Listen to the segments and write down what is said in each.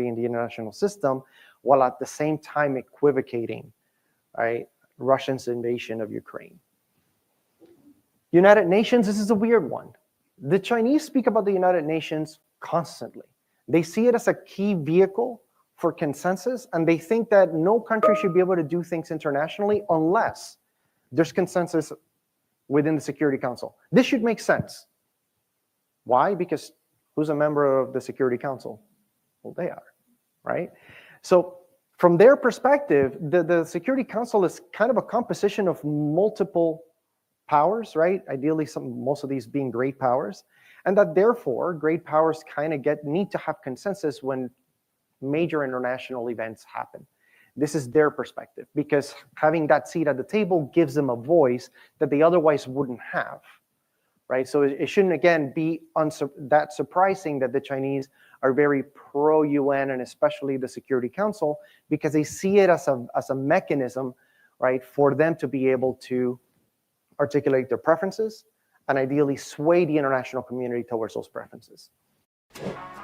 in the international system, while at the same time equivocating, right, Russia's invasion of Ukraine. United Nations, this is a weird one. The Chinese speak about the United Nations constantly. They see it as a key vehicle for consensus, and they think that no country should be able to do things internationally unless there's consensus within the Security Council. This should make sense. Why? Because who's a member of the Security Council? Well, they are, right? So from their perspective, the Security Council is kind of a composition of multiple powers, right? Ideally, most of these being great powers, and that therefore great powers kind of need to have consensus when major international events happen. This is their perspective, because having that seat at the table gives them a voice that they otherwise wouldn't have, right? So it shouldn't, again, be that surprising that the Chinese are very pro-UN, and especially the Security Council, because they see it as a mechanism, right, for them to be able to articulate their preferences and ideally sway the international community towards those preferences.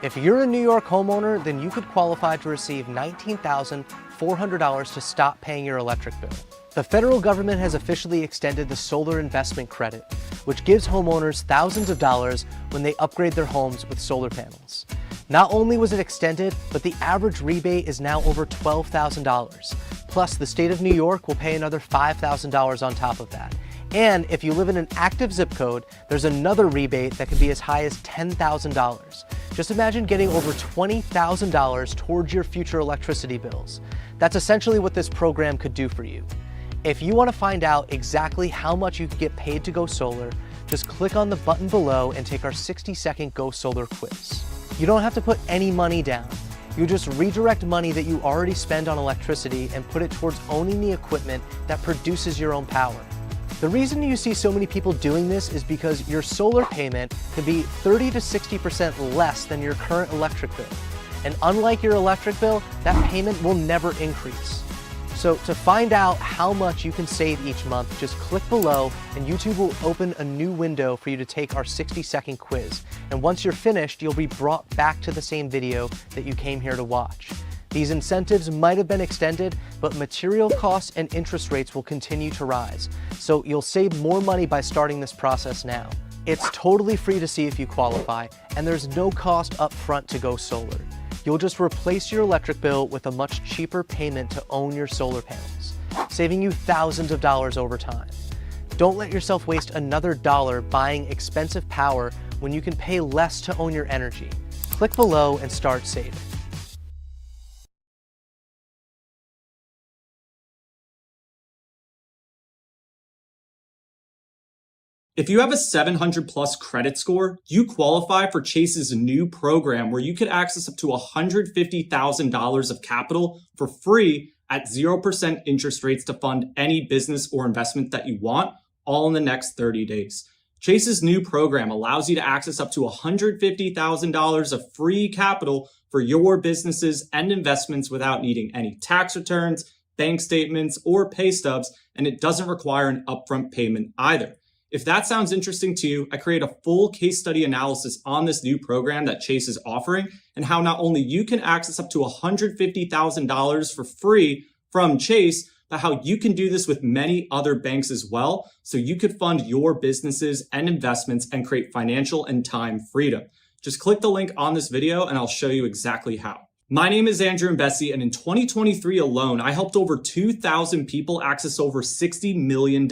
If you're a New York homeowner, then you could qualify to receive $19,400 to stop paying your electric bill. The federal government has officially extended the solar investment credit, which gives homeowners thousands of dollars when they upgrade their homes with solar panels. Not only was it extended, but the average rebate is now over $12,000. Plus, the state of New York will pay another $5,000 on top of that. And if you live in an active zip code, there's another rebate that could be as high as $10,000. Just imagine getting over $20,000 towards your future electricity bills. That's essentially what this program could do for you. If you want to find out exactly how much you could get paid to go solar, just click on the button below and take our 60-second Go Solar quiz. You don't have to put any money down. You just redirect money that you already spend on electricity and put it towards owning the equipment that produces your own power. The reason you see so many people doing this is because your solar payment can be 30 to 60% less than your current electric bill. And unlike your electric bill, that payment will never increase. So to find out how much you can save each month, just click below and YouTube will open a new window for you to take our 60-second quiz. And once you're finished, you'll be brought back to the same video that you came here to watch. These incentives might have been extended, but material costs and interest rates will continue to rise. So you'll save more money by starting this process now. It's totally free to see if you qualify, and there's no cost up front to go solar. You'll just replace your electric bill with a much cheaper payment to own your solar panels, saving you thousands of dollars over time. Don't let yourself waste another dollar buying expensive power when you can pay less to own your energy. Click below and start saving. If you have a 700 plus credit score, you qualify for Chase's new program where you could access up to $150,000 of capital for free at 0% interest rates to fund any business or investment that you want, all in the next 30 days. Chase's new program allows you to access up to $150,000 of free capital for your businesses and investments without needing any tax returns, bank statements, or pay stubs, and it doesn't require an upfront payment either. If that sounds interesting to you, I create a full case study analysis on this new program that Chase is offering and how not only you can access up to $150,000 for free from Chase, but how you can do this with many other banks as well, so you could fund your businesses and investments and create financial and time freedom. Just click the link on this video and I'll show you exactly how. My name is Andrew Mbesi, and in 2023 alone, I helped over 2,000 people access over $60 million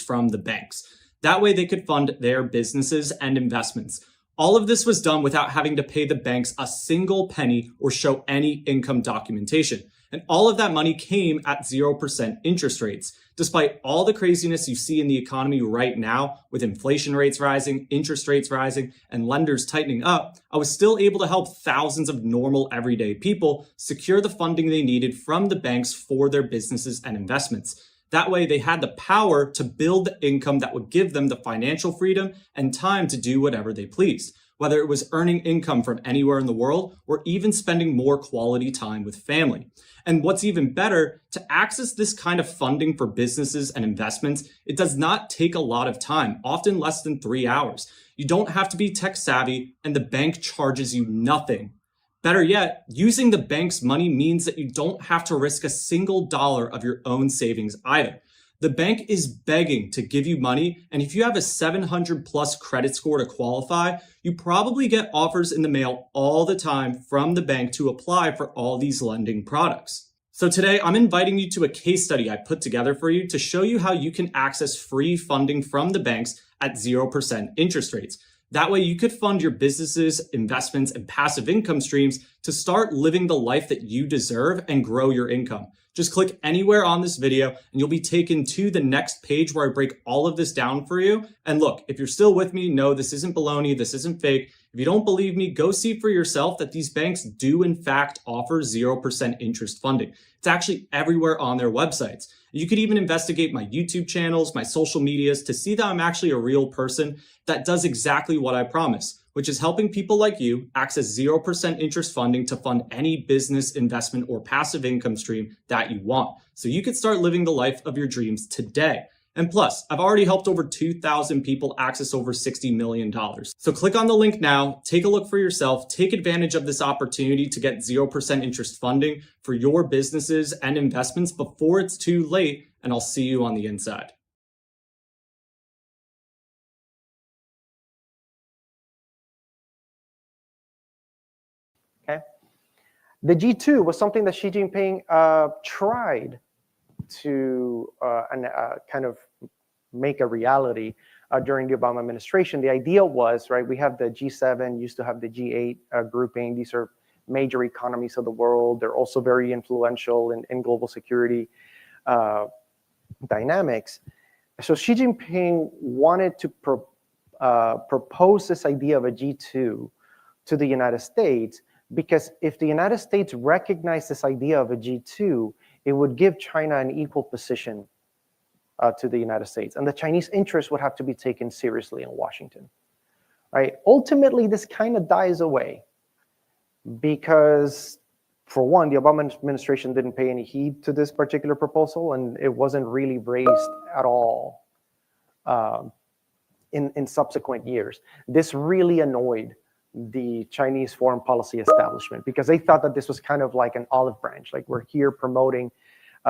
from the banks. That way they could fund their businesses and investments. All of this was done without having to pay the banks a single penny or show any income documentation. And all of that money came at 0% interest rates. Despite all the craziness you see in the economy right now, with inflation rates rising, interest rates rising, and lenders tightening up, I was still able to help thousands of normal everyday people secure the funding they needed from the banks for their businesses and investments. That way, they had the power to build the income that would give them the financial freedom and time to do whatever they pleased, whether it was earning income from anywhere in the world or even spending more quality time with family. And what's even better, to access this kind of funding for businesses and investments, it does not take a lot of time, often less than 3 hours. You don't have to be tech savvy, and the bank charges you nothing. Better yet, using the bank's money means that you don't have to risk a single dollar of your own savings either. The bank is begging to give you money, and if you have a 700 plus credit score to qualify, you probably get offers in the mail all the time from the bank to apply for all these lending products. So today, I'm inviting you to a case study I put together for you to show you how you can access free funding from the banks at 0% interest rates. That way you could fund your businesses, investments, and passive income streams to start living the life that you deserve and grow your income. Just click anywhere on this video and you'll be taken to the next page where I break all of this down for you. And look, if you're still with me, no, this isn't baloney, this isn't fake. If you don't believe me, go see for yourself that these banks do in fact offer 0% interest funding. It's actually everywhere on their websites. You could even investigate my YouTube channels, my social medias to see that I'm actually a real person that does exactly what I promise, which is helping people like you access 0% interest funding to fund any business, investment, or passive income stream that you want. So you could start living the life of your dreams today. And plus, I've already helped over 2,000 people access over $60 million. So click on the link now, take a look for yourself, take advantage of this opportunity to get 0% interest funding for your businesses and investments before it's too late, and I'll see you on the inside. Okay. The G2 was something that Xi Jinping tried to kind of make a reality during the Obama administration. The idea was, right, we have the G7, used to have the G8 grouping. These are major economies of the world. They're also very influential in global security dynamics. So Xi Jinping wanted to propose this idea of a G2 to the United States, because if the United States recognized this idea of a G2, it would give China an equal position to the United States. And the Chinese interests would have to be taken seriously in Washington, right? Ultimately, this kind of dies away because, for one, the Obama administration didn't pay any heed to this particular proposal, and it wasn't really raised at all in subsequent years. This really annoyed the Chinese foreign policy establishment because they thought that this was kind of like an olive branch, like we're here promoting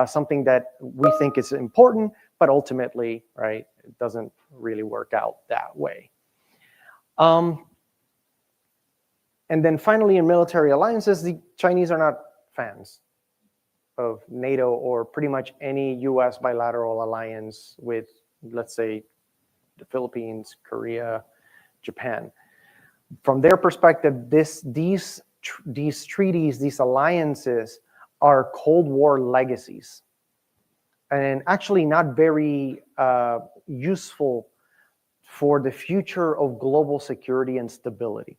something that we think is important, but ultimately, right, it doesn't really work out that way. And then finally, in military alliances, the Chinese are not fans of NATO or pretty much any US bilateral alliance with, let's say, the Philippines, Korea, Japan. From their perspective, these treaties, these alliances are Cold War legacies and actually not very useful for the future of global security and stability.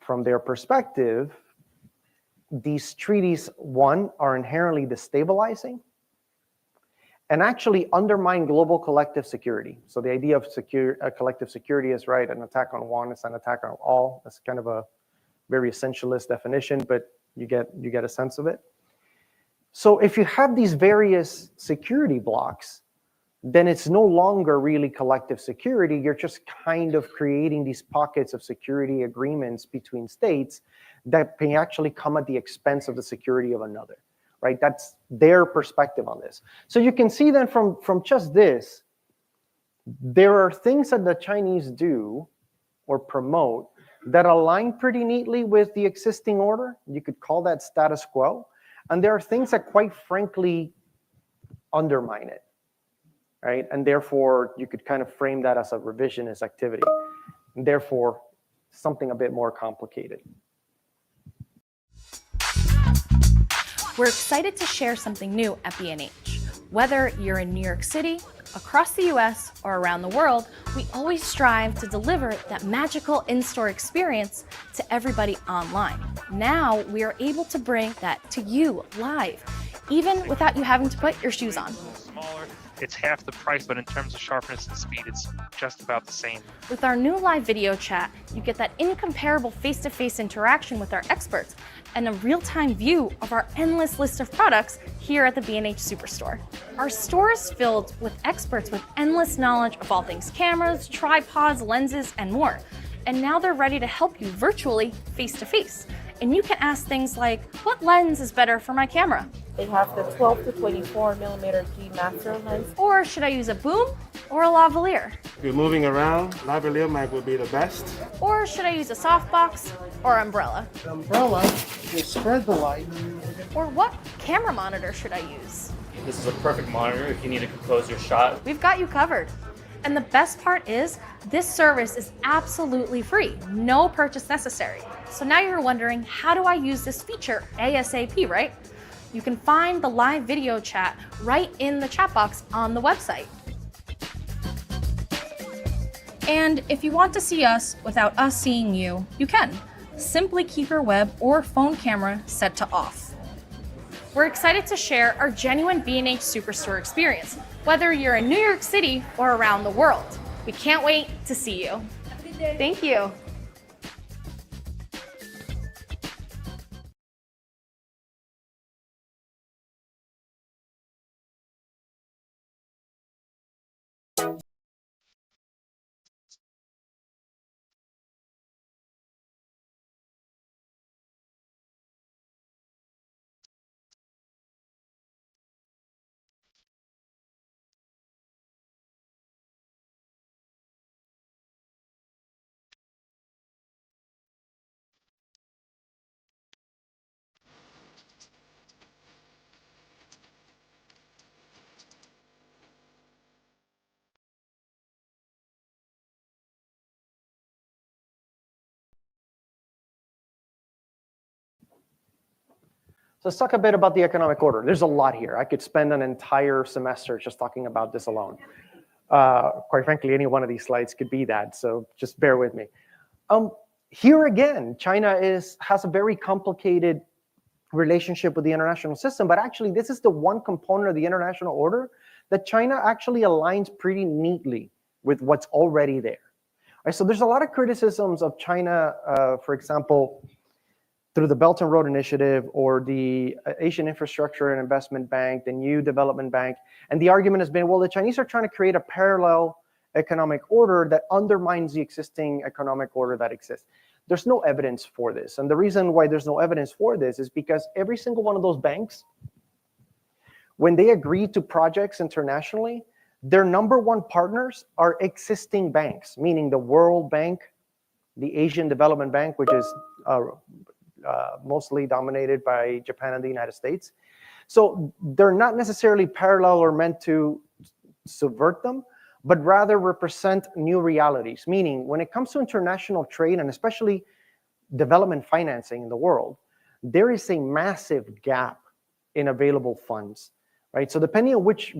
From their perspective, these treaties, one, are inherently destabilizing and actually undermine global collective security. So the idea of collective security is, right, an attack on one is an attack on all. That's kind of a very essentialist definition, but you get a sense of it. So if you have these various security blocks, then it's no longer really collective security. You're just kind of creating these pockets of security agreements between states that may actually come at the expense of the security of another. Right, that's their perspective on this. So you can see then from just this, there are things that the Chinese do or promote that align pretty neatly with the existing order. You could call that status quo. And there are things that quite frankly undermine it, right? And therefore, you could kind of frame that as a revisionist activity. And therefore, something a bit more complicated. We're excited to share something new at B&H. Whether you're in New York City, across the US, or around the world, we always strive to deliver that magical in-store experience to everybody online. Now we are able to bring that to you live, even without you having to put your shoes on. Smaller, it's half the price, but in terms of sharpness and speed, it's just about the same. With our new live video chat, you get that incomparable face-to-face interaction with our experts and a real-time view of our endless list of products here at the B&H Superstore. Our store is filled with experts with endless knowledge of all things cameras, tripods, lenses, and more. And now they're ready to help you virtually, face to face. And you can ask things like, what lens is better for my camera? They have the 12 to 24 millimeter G master lens. Or should I use a boom or a lavalier? If you're moving around, lavalier mic would be the best. Or should I use a softbox or umbrella? The umbrella will spread the light. Or what camera monitor should I use? This is a perfect monitor if you need to compose your shot. We've got you covered. And the best part is, this service is absolutely free, no purchase necessary. So now you're wondering, how do I use this feature ASAP, right? You can find the live video chat right in the chat box on the website. And if you want to see us without us seeing you, you can. Simply keep your web or phone camera set to off. We're excited to share our genuine B&H Superstore experience, whether you're in New York City or around the world. We can't wait to see you. Have a good day. Thank you. So let's talk a bit about the economic order. There's a lot here. I could spend an entire semester just talking about this alone. Quite frankly, any one of these slides could be that, so just bear with me. Here again, China has a very complicated relationship with the international system, but actually this is the one component of the international order that China actually aligns pretty neatly with what's already there. All right, so there's a lot of criticisms of China, for example, through the Belt and Road Initiative or the Asian Infrastructure and Investment Bank, the New Development Bank. And the argument has been, well, the Chinese are trying to create a parallel economic order that undermines the existing economic order that exists. There's no evidence for this. And the reason why there's no evidence for this is because every single one of those banks, when they agree to projects internationally, their number one partners are existing banks, meaning the World Bank, the Asian Development Bank, which is mostly dominated by Japan and the United States. So they're not necessarily parallel or meant to subvert them, but rather represent new realities. Meaning, when it comes to international trade and especially development financing in the world, there is a massive gap in available funds, right? So depending on which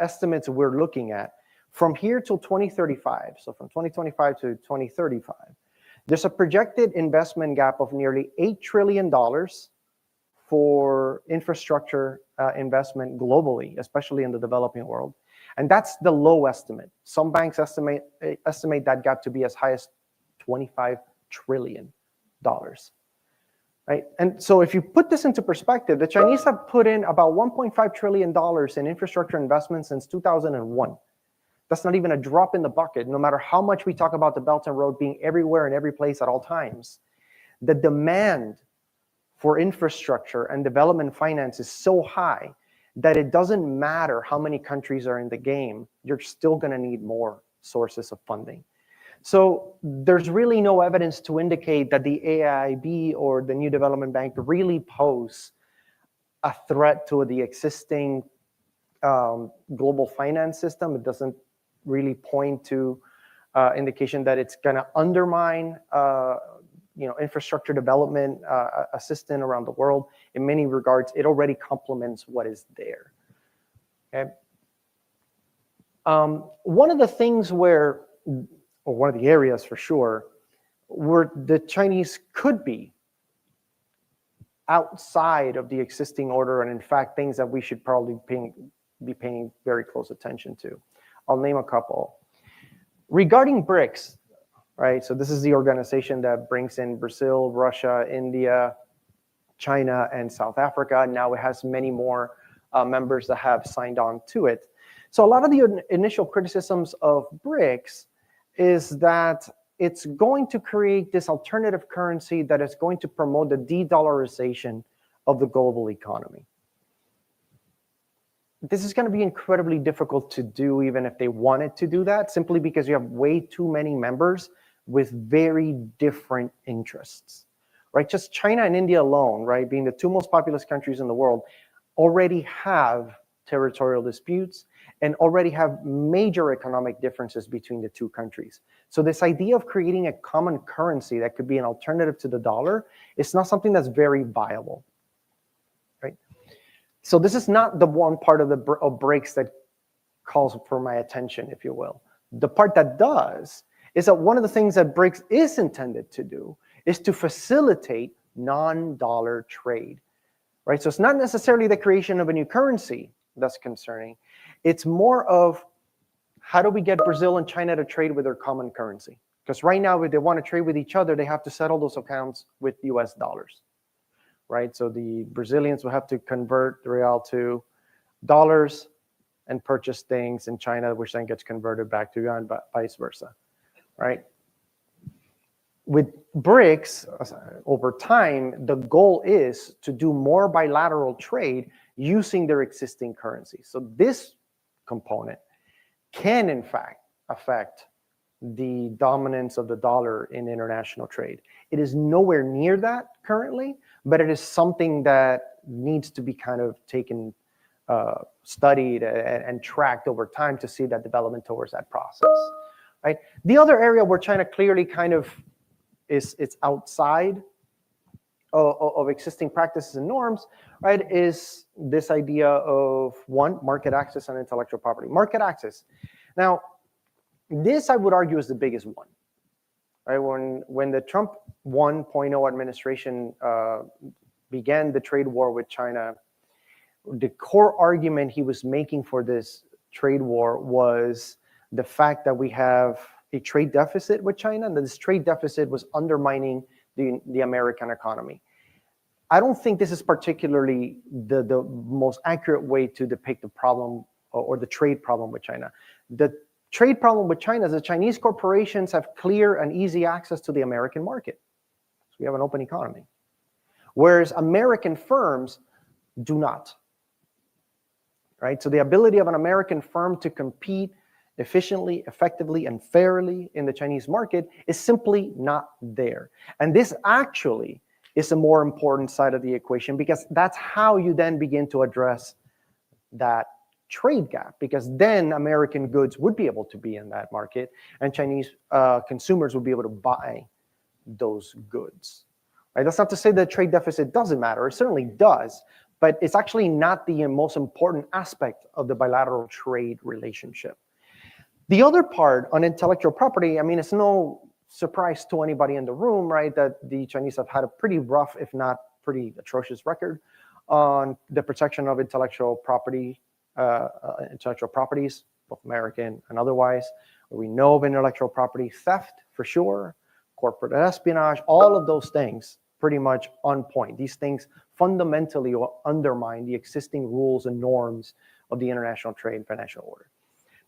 estimates we're looking at, from here till 2035, so from 2025 to 2035, there's a projected investment gap of nearly $8 trillion for infrastructure investment globally, especially in the developing world. And that's the low estimate. Some banks estimate that gap to be as high as $25 trillion. Right? And so if you put this into perspective, the Chinese have put in about $1.5 trillion in infrastructure investment since 2001. That's not even a drop in the bucket, no matter how much we talk about the Belt and Road being everywhere and every place at all times. The demand for infrastructure and development finance is so high that it doesn't matter how many countries are in the game, you're still going to need more sources of funding. So there's really no evidence to indicate that the AIIB or the New Development Bank really pose a threat to the existing global finance system. It doesn't really point to indication that it's going to undermine infrastructure development assistance around the world. In many regards, it already complements what is there. Okay. One of the things where, or one of the areas for sure, where the Chinese could be outside of the existing order, and in fact, things that we should probably be paying very close attention to. I'll name a couple. Regarding BRICS, right? So this is the organization that brings in Brazil, Russia, India, China, and South Africa. Now it has many more members that have signed on to it. So a lot of the initial criticisms of BRICS is that it's going to create this alternative currency that is going to promote the de-dollarization of the global economy. This is going to be incredibly difficult to do, even if they wanted to do that, simply because you have way too many members with very different interests, right? Just China and India alone, right, being the two most populous countries in the world, already have territorial disputes and already have major economic differences between the two countries. So this idea of creating a common currency that could be an alternative to the dollar is not something that's very viable, right? So this is not the one part of BRICS that calls for my attention, if you will. The part that does is that one of the things that BRICS is intended to do is to facilitate non-dollar trade, right? So it's not necessarily the creation of a new currency that's concerning. It's more of how do we get Brazil and China to trade with their common currency? Because right now, if they want to trade with each other, they have to settle those accounts with US dollars, right? So the Brazilians will have to convert the real to dollars and purchase things in China, which then gets converted back to yuan, but vice versa, right? With BRICS, over time, the goal is to do more bilateral trade using their existing currencies. So this component can, in fact, affect the dominance of the dollar in international trade. It is nowhere near that currently, but it is something that needs to be kind of taken, studied and tracked over time to see that development towards that process, right? The other area where China clearly kind of it's outside of existing practices and norms, right, is this idea of, one, market access on intellectual property. Market access. Now, this I would argue is the biggest one, right? When the Trump 1.0 administration began the trade war with China, the core argument he was making for this trade war was the fact that we have a trade deficit with China, and that this trade deficit was undermining the American economy. I don't think this is particularly the most accurate way to depict the problem or the trade problem with China. The trade problem with China is that Chinese corporations have clear and easy access to the American market. So we have an open economy. Whereas American firms do not, right? So the ability of an American firm to compete efficiently, effectively, and fairly in the Chinese market is simply not there. And this actually is a more important side of the equation, because that's how you then begin to address that trade gap, because then American goods would be able to be in that market and Chinese consumers would be able to buy those goods. Right? That's not to say that trade deficit doesn't matter. It certainly does, but it's actually not the most important aspect of the bilateral trade relationship. The other part on intellectual property, I mean, it's no surprise to anybody in the room, right, that the Chinese have had a pretty rough, if not pretty atrocious record on the protection of intellectual property, intellectual properties, both American and otherwise. We know of intellectual property theft for sure, corporate espionage, all of those things pretty much on point. These things fundamentally undermine the existing rules and norms of the international trade and financial order.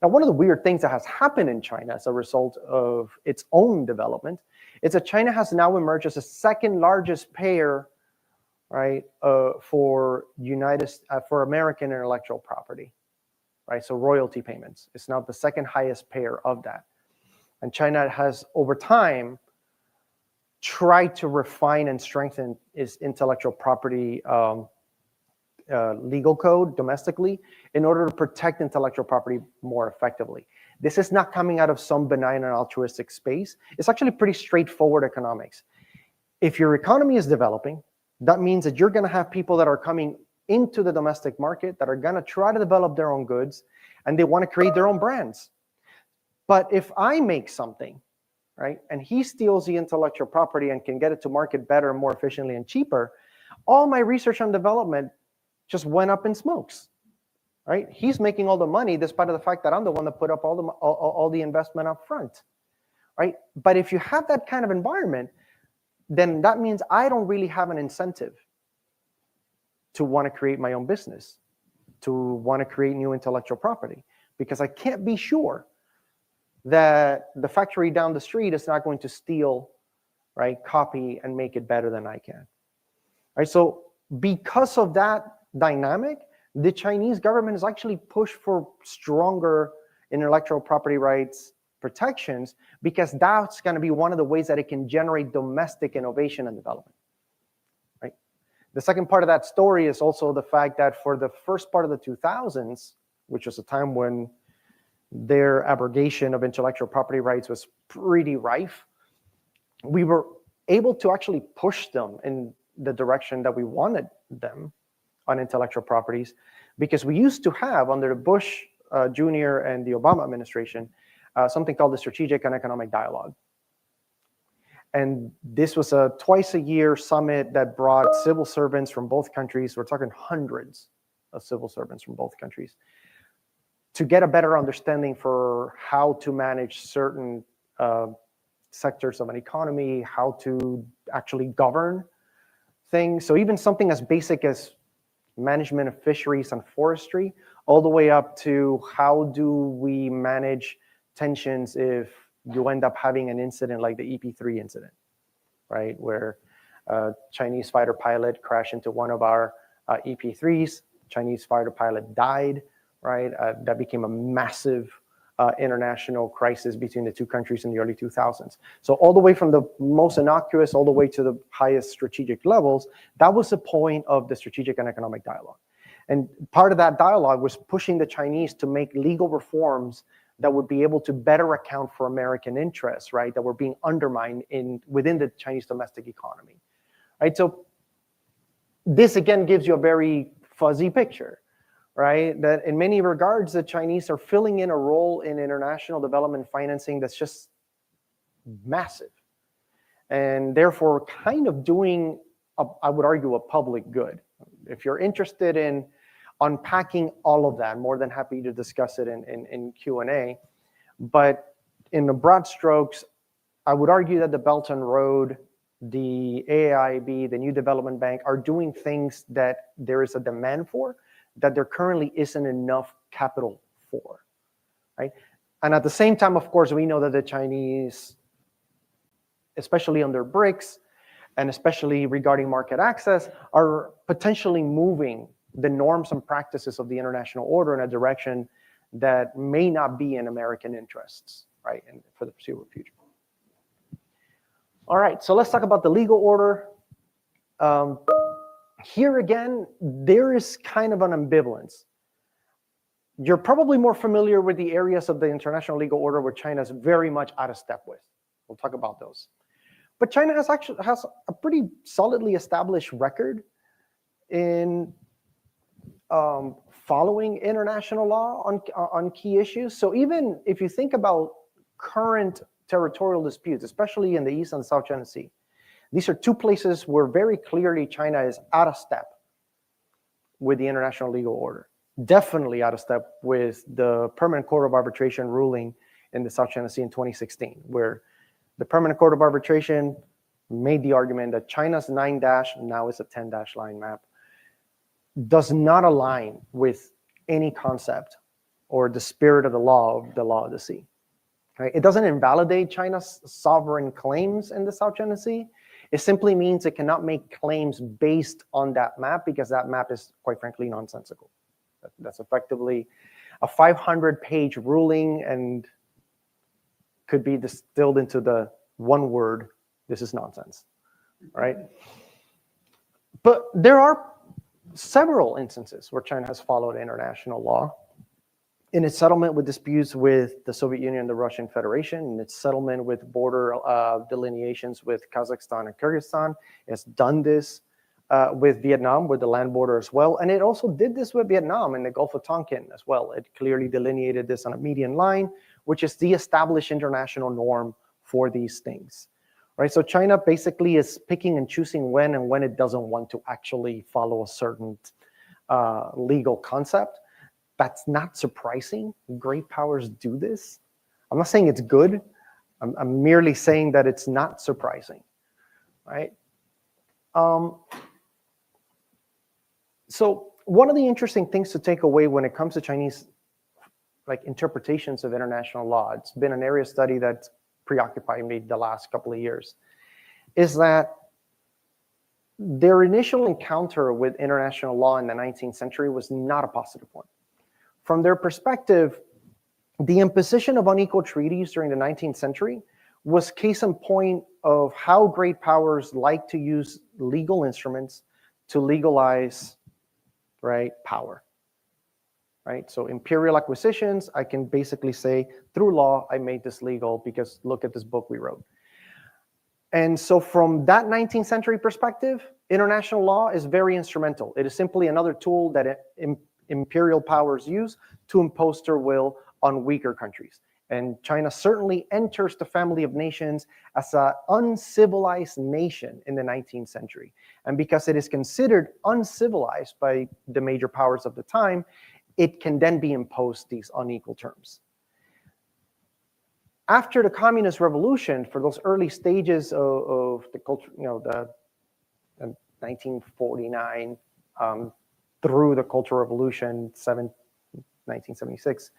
Now, one of the weird things that has happened in China as a result of its own development is that China has now emerged as the second largest payer, right, for American intellectual property, right? So royalty payments. It's now the second highest payer of that. And China has, over time, tried to refine and strengthen its intellectual property legal code domestically in order to protect intellectual property more effectively. This is not coming out of some benign and altruistic space. It's actually pretty straightforward economics. If your economy is developing, that means that you're going to have people that are coming into the domestic market that are going to try to develop their own goods, and they want to create their own brands. But if I make something, right, and he steals the intellectual property and can get it to market better, more efficiently, and cheaper, all my research and development just went up in smokes, right? He's making all the money despite of the fact that I'm the one that put up all the investment up front, right? But if you have that kind of environment, then that means I don't really have an incentive to want to create my own business, to want to create new intellectual property, because I can't be sure that the factory down the street is not going to steal, right, copy and make it better than I can. Right? So because of that dynamic, the Chinese government has actually pushed for stronger intellectual property rights protections, because that's going to be one of the ways that it can generate domestic innovation and development. Right? The second part of that story is also the fact that for the first part of the 2000s, which was a time when their abrogation of intellectual property rights was pretty rife, we were able to actually push them in the direction that we wanted them on intellectual properties, because we used to have, under the Bush Jr. and the Obama administration, something called the Strategic and Economic Dialogue. And this was a twice-a-year summit that brought civil servants from both countries, we're talking hundreds of civil servants from both countries, to get a better understanding for how to manage certain sectors of an economy, how to actually govern things. So even something as basic as management of fisheries and forestry, all the way up to how do we manage tensions if you end up having an incident like the EP3 incident, right? Where a Chinese fighter pilot crashed into one of our EP3s, Chinese fighter pilot died, right? That became a massive international crisis between the two countries in the early 2000s. So all the way from the most innocuous all the way to the highest strategic levels, that was the point of the Strategic and Economic Dialogue. And part of that dialogue was pushing the Chinese to make legal reforms that would be able to better account for American interests, right? That were being undermined within the Chinese domestic economy, right? So this again gives you a very fuzzy picture, right? That in many regards, the Chinese are filling in a role in international development financing that's just massive. And therefore kind of doing, I would argue, a public good. If you're interested in unpacking all of that, more than happy to discuss it in Q&A. But in the broad strokes, I would argue that the Belt and Road, the AIIB, the New Development Bank are doing things that there is a demand for, that there currently isn't enough capital for, right? And at the same time, of course, we know that the Chinese, especially under BRICS, and especially regarding market access, are potentially moving the norms and practices of the international order in a direction that may not be in American interests, right, and for the foreseeable future. All right, so let's talk about the legal order. Here again, there is kind of an ambivalence. You're probably more familiar with the areas of the international legal order where China is very much out of step with. We'll talk about those. But China has a pretty solidly established record in following international law on key issues. So even if you think about current territorial disputes, especially in the East and South China Sea, these are two places where very clearly China is out of step with the international legal order. Definitely out of step with the Permanent Court of Arbitration ruling in the South China Sea in 2016, where the Permanent Court of Arbitration made the argument that China's 9-, now is a 10- line map, does not align with any concept or the spirit of the law of the sea. Right? It doesn't invalidate China's sovereign claims in the South China Sea. It simply means it cannot make claims based on that map, because that map is, quite frankly, nonsensical. That's effectively a 500-page ruling and could be distilled into the one word: this is nonsense, right? But there are several instances where China has followed international law in its settlement with disputes with the Soviet Union and the Russian Federation, in its settlement with border delineations with Kazakhstan and Kyrgyzstan. It's done this with Vietnam, with the land border as well. And it also did this with Vietnam in the Gulf of Tonkin as well. It clearly delineated this on a median line, which is the established international norm for these things. Right? So China basically is picking and choosing when it doesn't want to actually follow a certain legal concept. That's not surprising. Great powers do this. I'm not saying it's good. I'm merely saying that it's not surprising, right? So one of the interesting things to take away when it comes to Chinese like interpretations of international law, it's been an area of study that's preoccupied me the last couple of years, is that their initial encounter with international law in the 19th century was not a positive one. From their perspective, the imposition of unequal treaties during the 19th century was case in point of how great powers like to use legal instruments to legalize, right, power. Right? So imperial acquisitions, I can basically say, through law, I made this legal because look at this book we wrote. And so from that 19th century perspective, international law is very instrumental. It is simply another tool that imperial powers use to impose their will on weaker countries. And China certainly enters the family of nations as an uncivilized nation in the 19th century. And because it is considered uncivilized by the major powers of the time, it can then be imposed these unequal terms. After the Communist Revolution, for those early stages of the culture, the 1949 through the Cultural Revolution, 1976,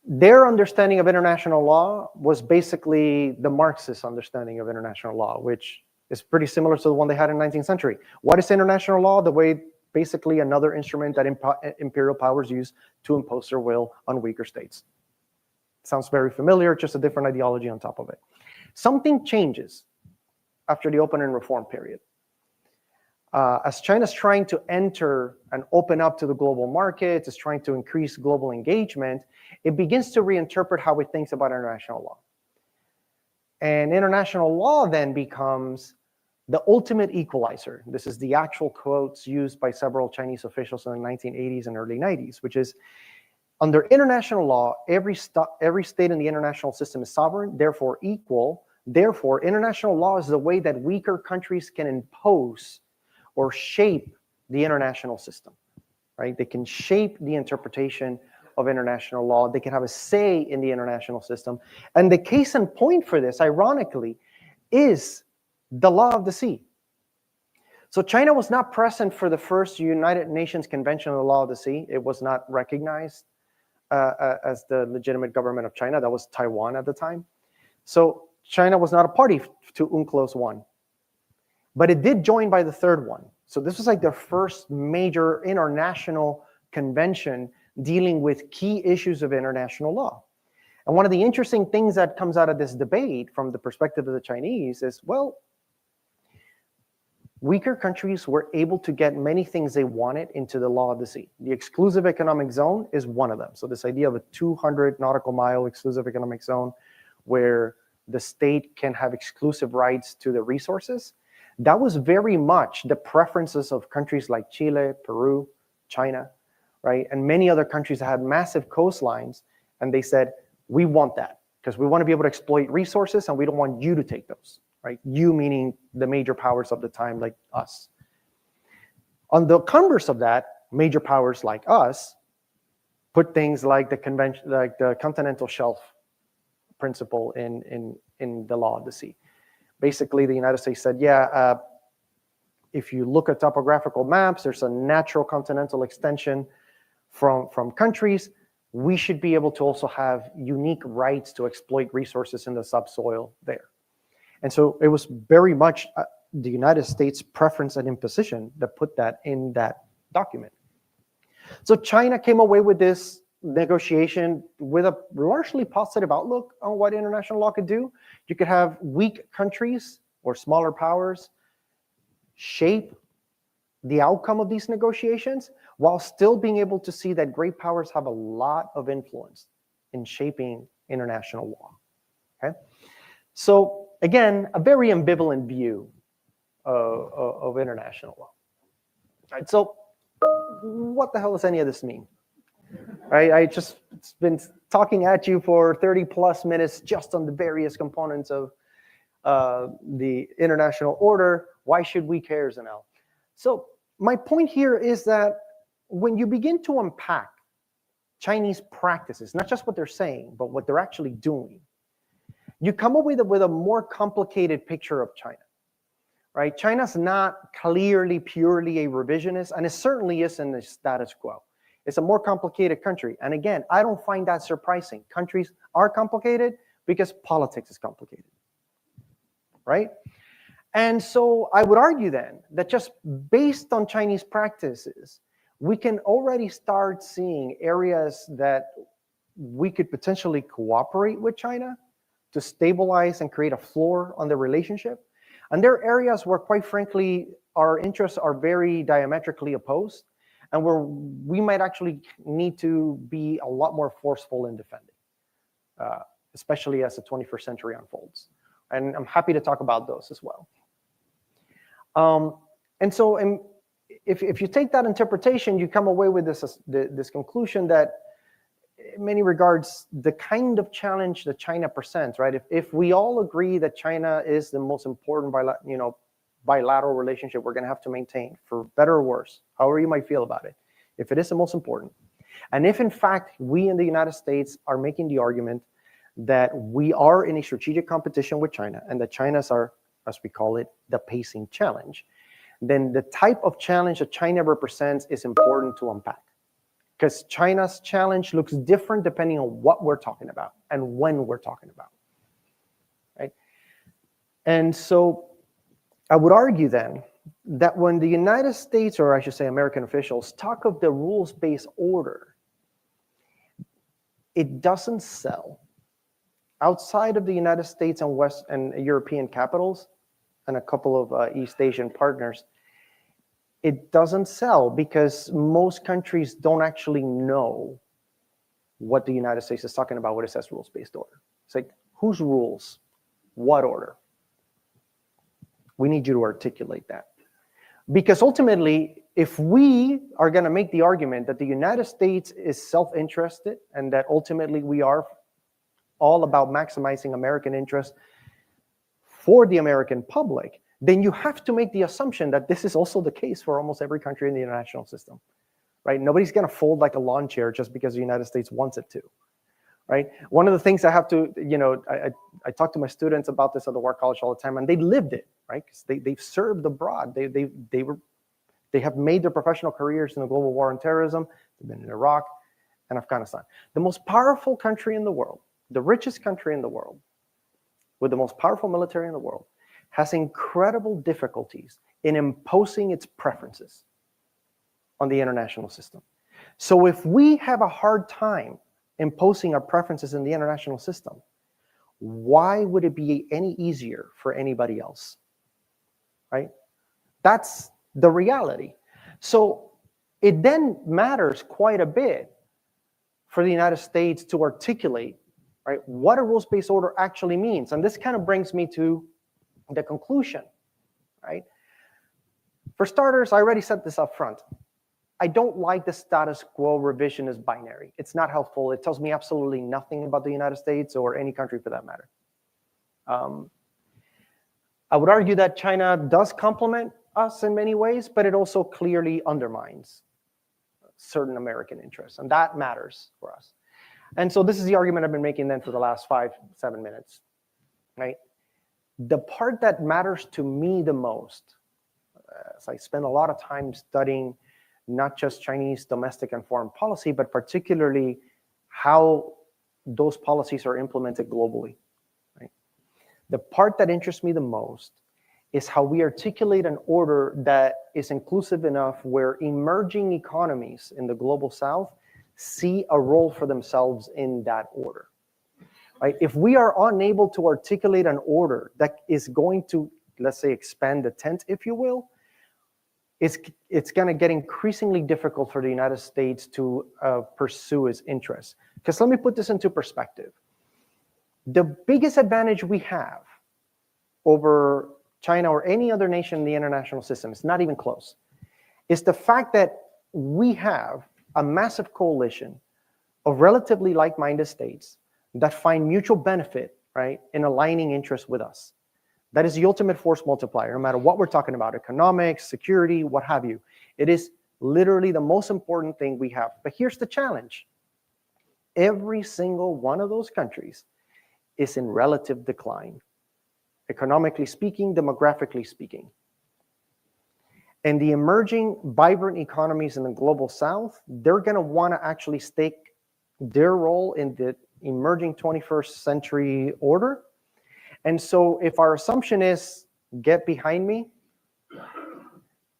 their understanding of international law was basically the Marxist understanding of international law, which is pretty similar to the one they had in the 19th century. What is international law? The way basically another instrument that imperial powers use to impose their will on weaker states. Sounds very familiar, just a different ideology on top of it. Something changes after the open and reform period. As China's trying to enter and open up to the global markets, it's trying to increase global engagement, it begins to reinterpret how it thinks about international law. And international law then becomes the ultimate equalizer. This is the actual quotes used by several Chinese officials in the 1980s and early 90s, which is, under international law, every state in the international system is sovereign, therefore equal. Therefore, international law is the way that weaker countries can impose or shape the international system, right? They can shape the interpretation of international law. They can have a say in the international system. And the case in point for this, ironically, is the law of the sea. So China was not present for the first United Nations Convention on the Law of the Sea. It was not recognized as the legitimate government of China. That was Taiwan at the time. So China was not a party to UNCLOS 1. But it did join by the third one. So this was like their first major international convention dealing with key issues of international law. And one of the interesting things that comes out of this debate from the perspective of the Chinese is, well, weaker countries were able to get many things they wanted into the law of the sea. The exclusive economic zone is one of them. So this idea of a 200 nautical mile exclusive economic zone where the state can have exclusive rights to the resources, that was very much the preferences of countries like Chile, Peru, China, right? And many other countries that had massive coastlines, and they said, we want that because we want to be able to exploit resources and we don't want you to take those, right? You meaning the major powers of the time like us. On the converse of that, major powers like us put things like the convention, like the continental shelf principle in the law of the sea. Basically, the United States said, yeah, if you look at topographical maps, there's a natural continental extension from countries. We should be able to also have unique rights to exploit resources in the subsoil there. And so it was very much the United States' preference and imposition that put that in that document. So China came away with this negotiation with a largely positive outlook on what international law could do. You could have weak countries or smaller powers shape the outcome of these negotiations while still being able to see that great powers have a lot of influence in shaping international law. Okay? So again, a very ambivalent view of international law. All right, so what the hell does any of this mean? Right, I just been talking at you for 30 plus minutes just on the various components of the international order. Why should we care, Zanel? So my point here is that when you begin to unpack Chinese practices, not just what they're saying, but what they're actually doing, you come up with a more complicated picture of China. Right? China's not clearly, purely a revisionist, and it certainly isn't a status quo. It's a more complicated country. And again, I don't find that surprising. Countries are complicated because politics is complicated, right? And so I would argue then that just based on Chinese practices, we can already start seeing areas that we could potentially cooperate with China to stabilize and create a floor on the relationship. And there are areas where, quite frankly, our interests are very diametrically opposed, and where we might actually need to be a lot more forceful in defending, especially as the 21st century unfolds. And I'm happy to talk about those as well. And so if you take that interpretation, you come away with this conclusion that, in many regards, the kind of challenge that China presents, right? If we all agree that China is the most important bilateral relationship we're going to have to maintain, for better or worse, however you might feel about it, if it is the most important, and if in fact we in the United States are making the argument that we are in a strategic competition with China, and that China's are, as we call it, the pacing challenge, then the type of challenge that China represents is important to unpack. Because China's challenge looks different depending on what we're talking about and when we're talking about, right? And so I would argue then that when the United States, or I should say American officials, talk of the rules-based order, it doesn't sell. Outside of the United States and West and European capitals and a couple of East Asian partners, it doesn't sell because most countries don't actually know what the United States is talking about when it says rules-based order. It's like, whose rules? What order? We need you to articulate that. Because ultimately, if we are going to make the argument that the United States is self-interested and that ultimately we are all about maximizing American interests for the American public, then you have to make the assumption that this is also the case for almost every country in the international system, right? Nobody's going to fold like a lawn chair just because the United States wants it to, right? One of the things I have to, I talk to my students about this at the War College all the time, and they lived it, right? Because they've served abroad. They have made their professional careers in the global war on terrorism. They've been in Iraq and Afghanistan. The most powerful country in the world, the richest country in the world, with the most powerful military in the world, has incredible difficulties in imposing its preferences on the international system. So if we have a hard time imposing our preferences in the international system, why would it be any easier for anybody else, right? That's the reality. So it then matters quite a bit for the United States to articulate, right, what a rules-based order actually means. And this kind of brings me to the conclusion, right? For starters, I already said this up front. I don't like the status quo revisionist binary. It's not helpful. It tells me absolutely nothing about the United States or any country for that matter. I would argue that China does complement us in many ways, but it also clearly undermines certain American interests, and that matters for us. And so this is the argument I've been making then for the last 5-7 minutes, right? The part that matters to me the most, as I spend a lot of time studying not just Chinese domestic and foreign policy, but particularly how those policies are implemented globally, right? The part that interests me the most is how we articulate an order that is inclusive enough where emerging economies in the global south see a role for themselves in that order, right? If we are unable to articulate an order that is going to, let's say, expand the tent, if you will, it's going to get increasingly difficult for the United States to pursue its interests. Because let me put this into perspective. The biggest advantage we have over China or any other nation in the international system, it's not even close, is the fact that we have a massive coalition of relatively like-minded states that find mutual benefit, right, in aligning interests with us. That is the ultimate force multiplier, no matter what we're talking about, economics, security, what have you. It is literally the most important thing we have. But here's the challenge. Every single one of those countries is in relative decline, economically speaking, demographically speaking. And the emerging vibrant economies in the global south, they're going to want to actually stake their role in the emerging 21st century order. And so if our assumption is get behind me,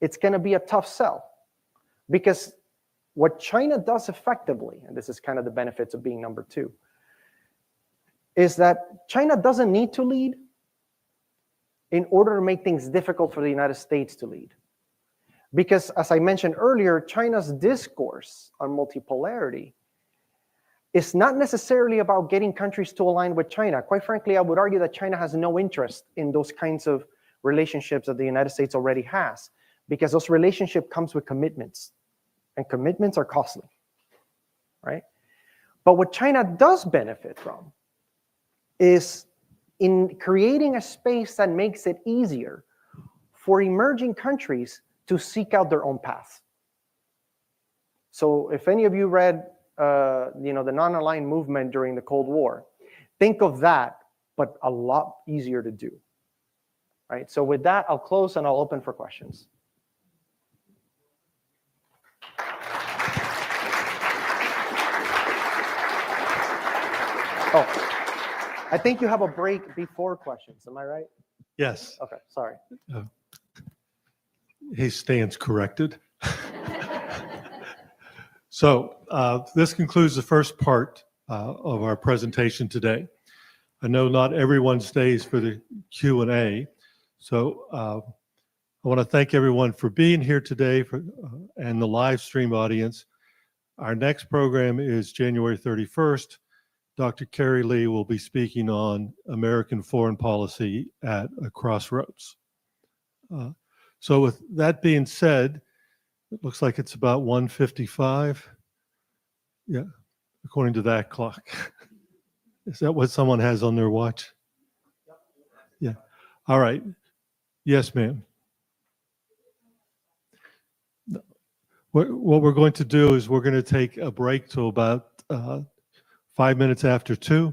it's going to be a tough sell. Because what China does effectively, and this is kind of the benefits of being number two, is that China doesn't need to lead in order to make things difficult for the United States to lead. Because as I mentioned earlier, China's discourse on multipolarity is not necessarily about getting countries to align with China. Quite frankly, I would argue that China has no interest in those kinds of relationships that the United States already has, because those relationships comes with commitments, and commitments are costly, right? But what China does benefit from is in creating a space that makes it easier for emerging countries to seek out their own path. So if any of you read the non-aligned movement during the Cold War, think of that, but a lot easier to do, right? So with that, I'll close and I'll open for questions. Oh, I think you have a break before questions, am I right? Yes, Okay, sorry. he stands corrected. So this concludes the first part of our presentation today. I know not everyone stays for the Q&A, so I want to thank everyone for being here today and the live stream audience. Our next program is January 31st. Dr. Carrie Lee will be speaking on American foreign policy at a crossroads. So with that being said, it looks like it's about 1:55. Yeah, according to that clock. Is that what someone has on their watch? Yeah. All right. Yes, ma'am. What we're going to do is we're going to take a break till about 5 minutes after 2,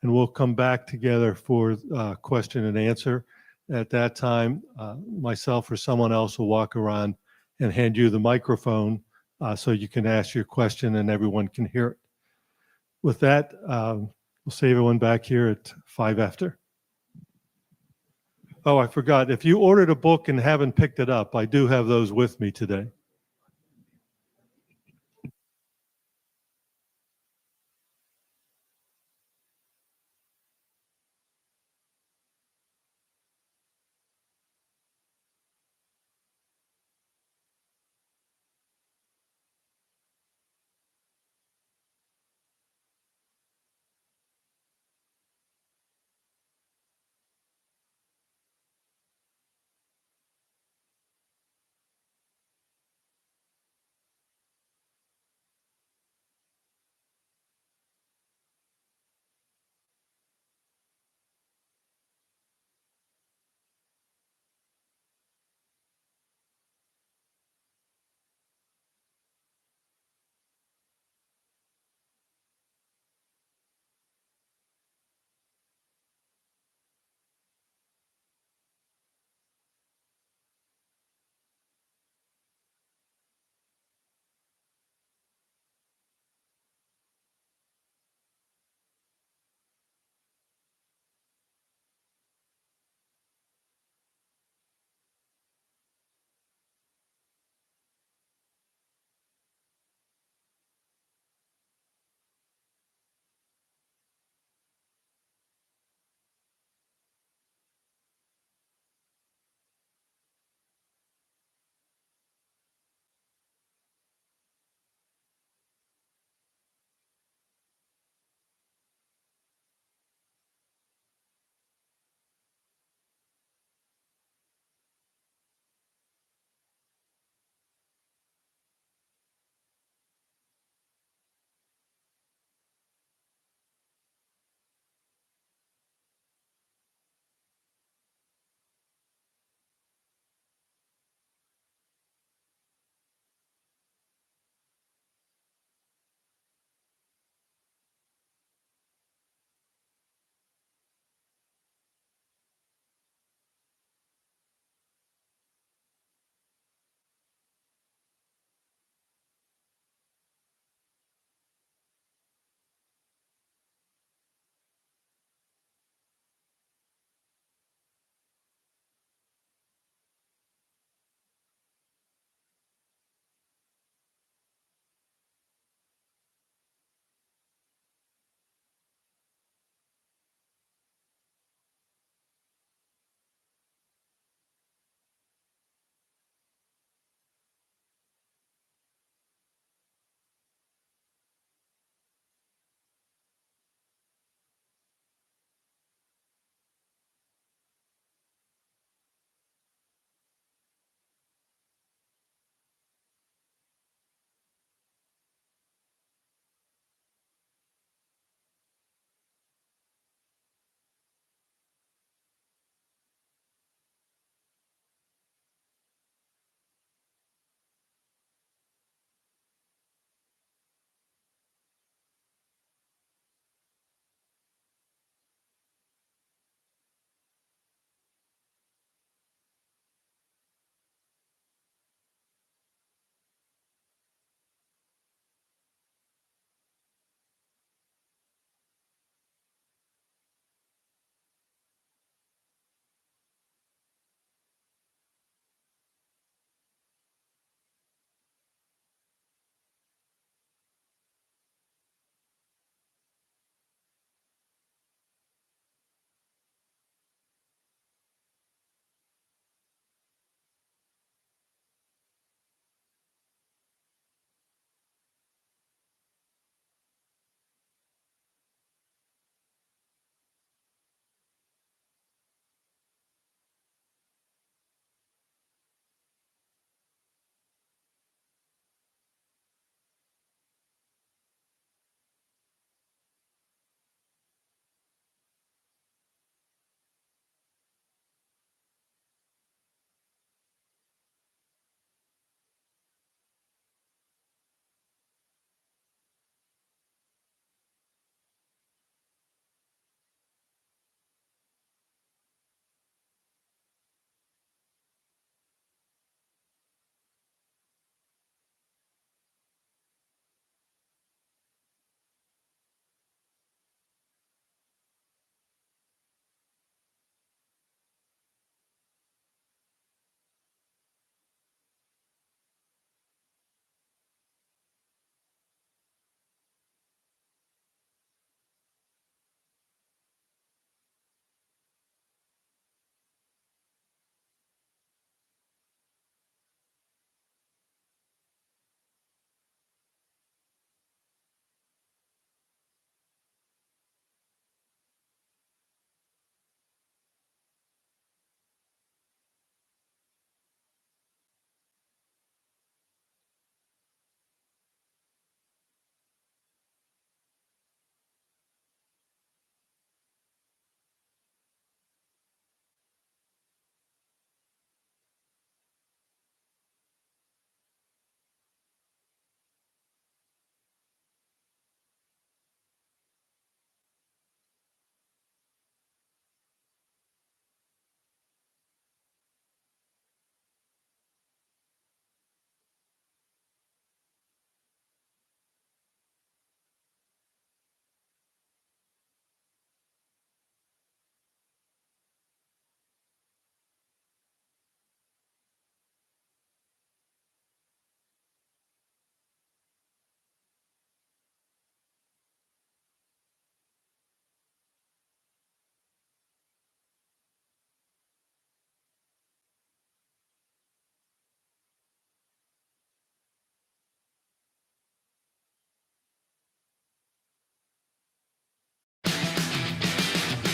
and we'll come back together for question and answer. At that time, myself or someone else will walk around and hand you the microphone so you can ask your question and everyone can hear it. With that, we'll see everyone back here at 5 after. Oh, I forgot. If you ordered a book and haven't picked it up, I do have those with me today.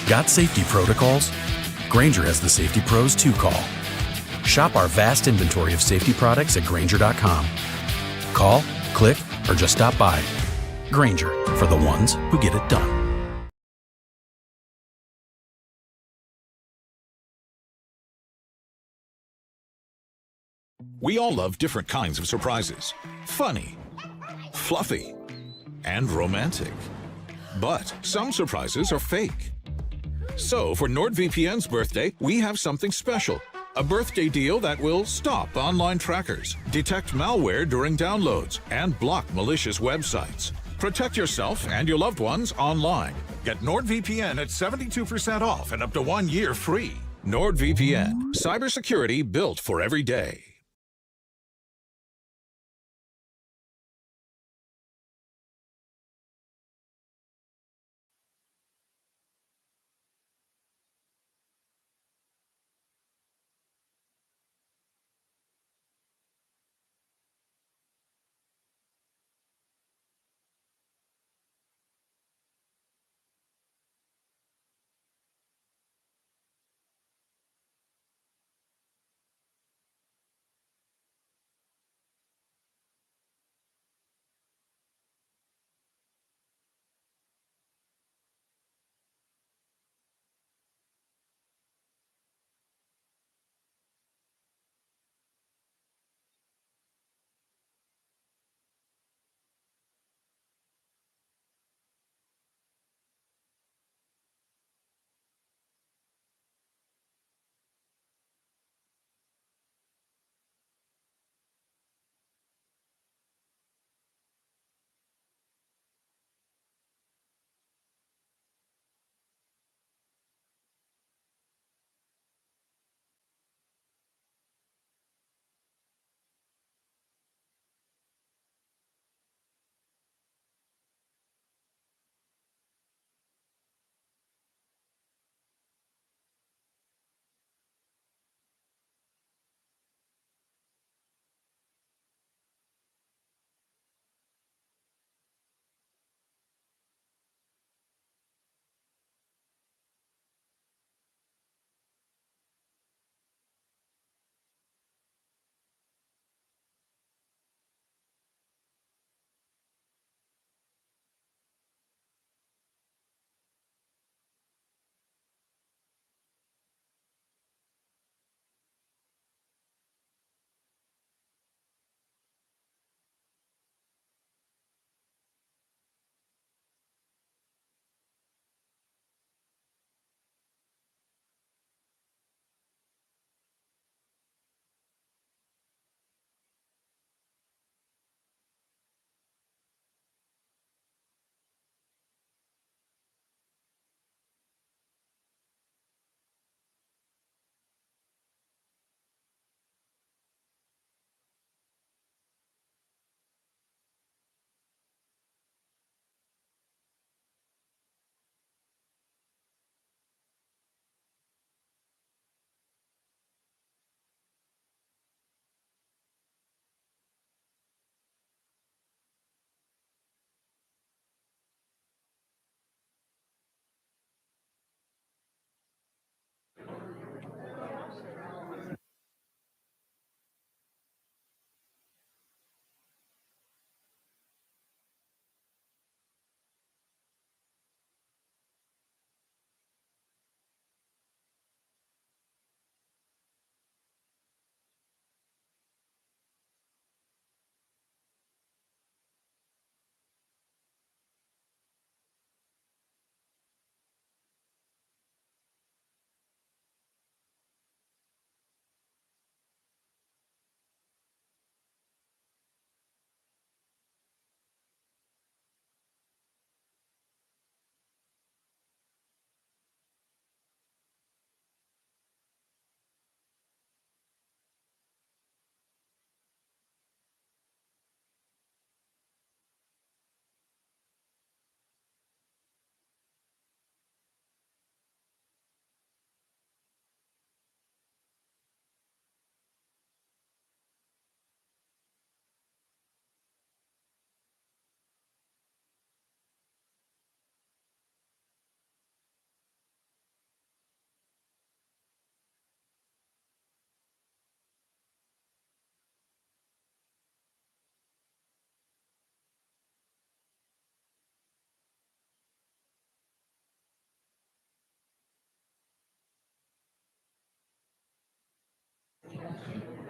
Got safety protocols? Grainger has the safety pros to call. Shop our vast inventory of safety products at Grainger.com. Call, click, or just stop by. Grainger, for the ones who get it done. We all love different kinds of surprises. Funny, fluffy, and romantic. But some surprises are fake. So for NordVPN's birthday, we have something special. A birthday deal that will stop online trackers, detect malware during downloads, and block malicious websites. Protect yourself and your loved ones online. Get NordVPN at 72% off and up to 1 year free. NordVPN, cybersecurity built for every day.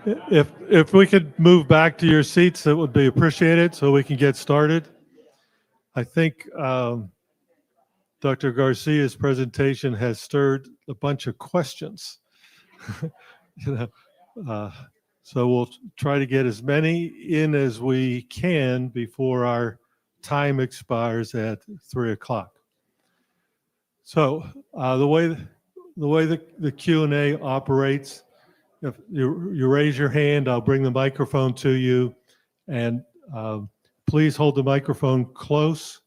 If we could move back to your seats, that would be appreciated so we can get started. I think Dr. Garcia's presentation has stirred a bunch of questions. So we'll try to get as many in as we can before our time expires at 3 o'clock. So the way the Q&A operates, if you raise your hand, I'll bring the microphone to you, and please hold the microphone close,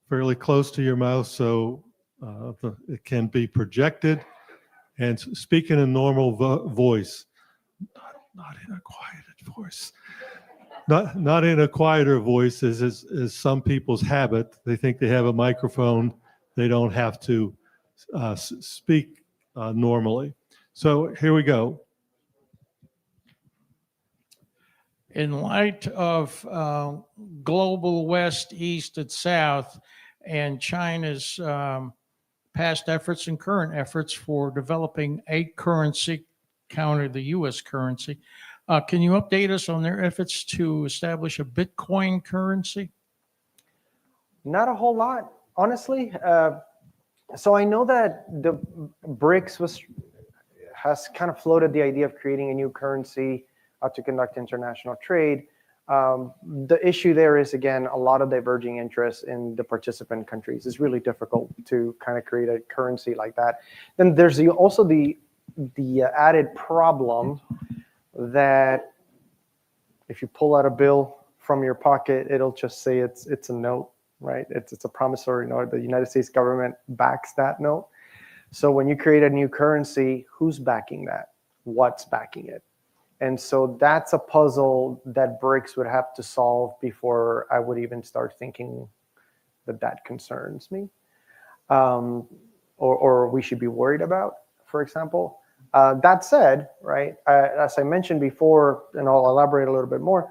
fairly close to your mouth, so it can be projected, and speak in a normal voice, not in a quieted voice. Not in a quieter voice as some people's habit. They think they have a microphone. They don't have to speak normally. So here we go. In light of global West, East, and South, and China's past efforts and current efforts for developing a currency counter the U.S. currency, can you update us on their efforts to establish a Bitcoin currency? Not a whole lot, honestly. So I know that the BRICS has kind of floated the idea of creating a new currency to conduct international trade. The issue there is, again, a lot of diverging interests in the participant countries. It's really difficult to kind of create a currency like that. Then there's also the added problem that if you pull out a bill from your pocket, it'll just say it's a note, right? It's a promissory note. The United States government backs that note. So when you create a new currency, who's backing that? What's backing it? And so that's a puzzle that BRICS would have to solve before I would even start thinking that concerns me, or we should be worried about, for example. That said, right, as I mentioned before, and I'll elaborate a little bit more,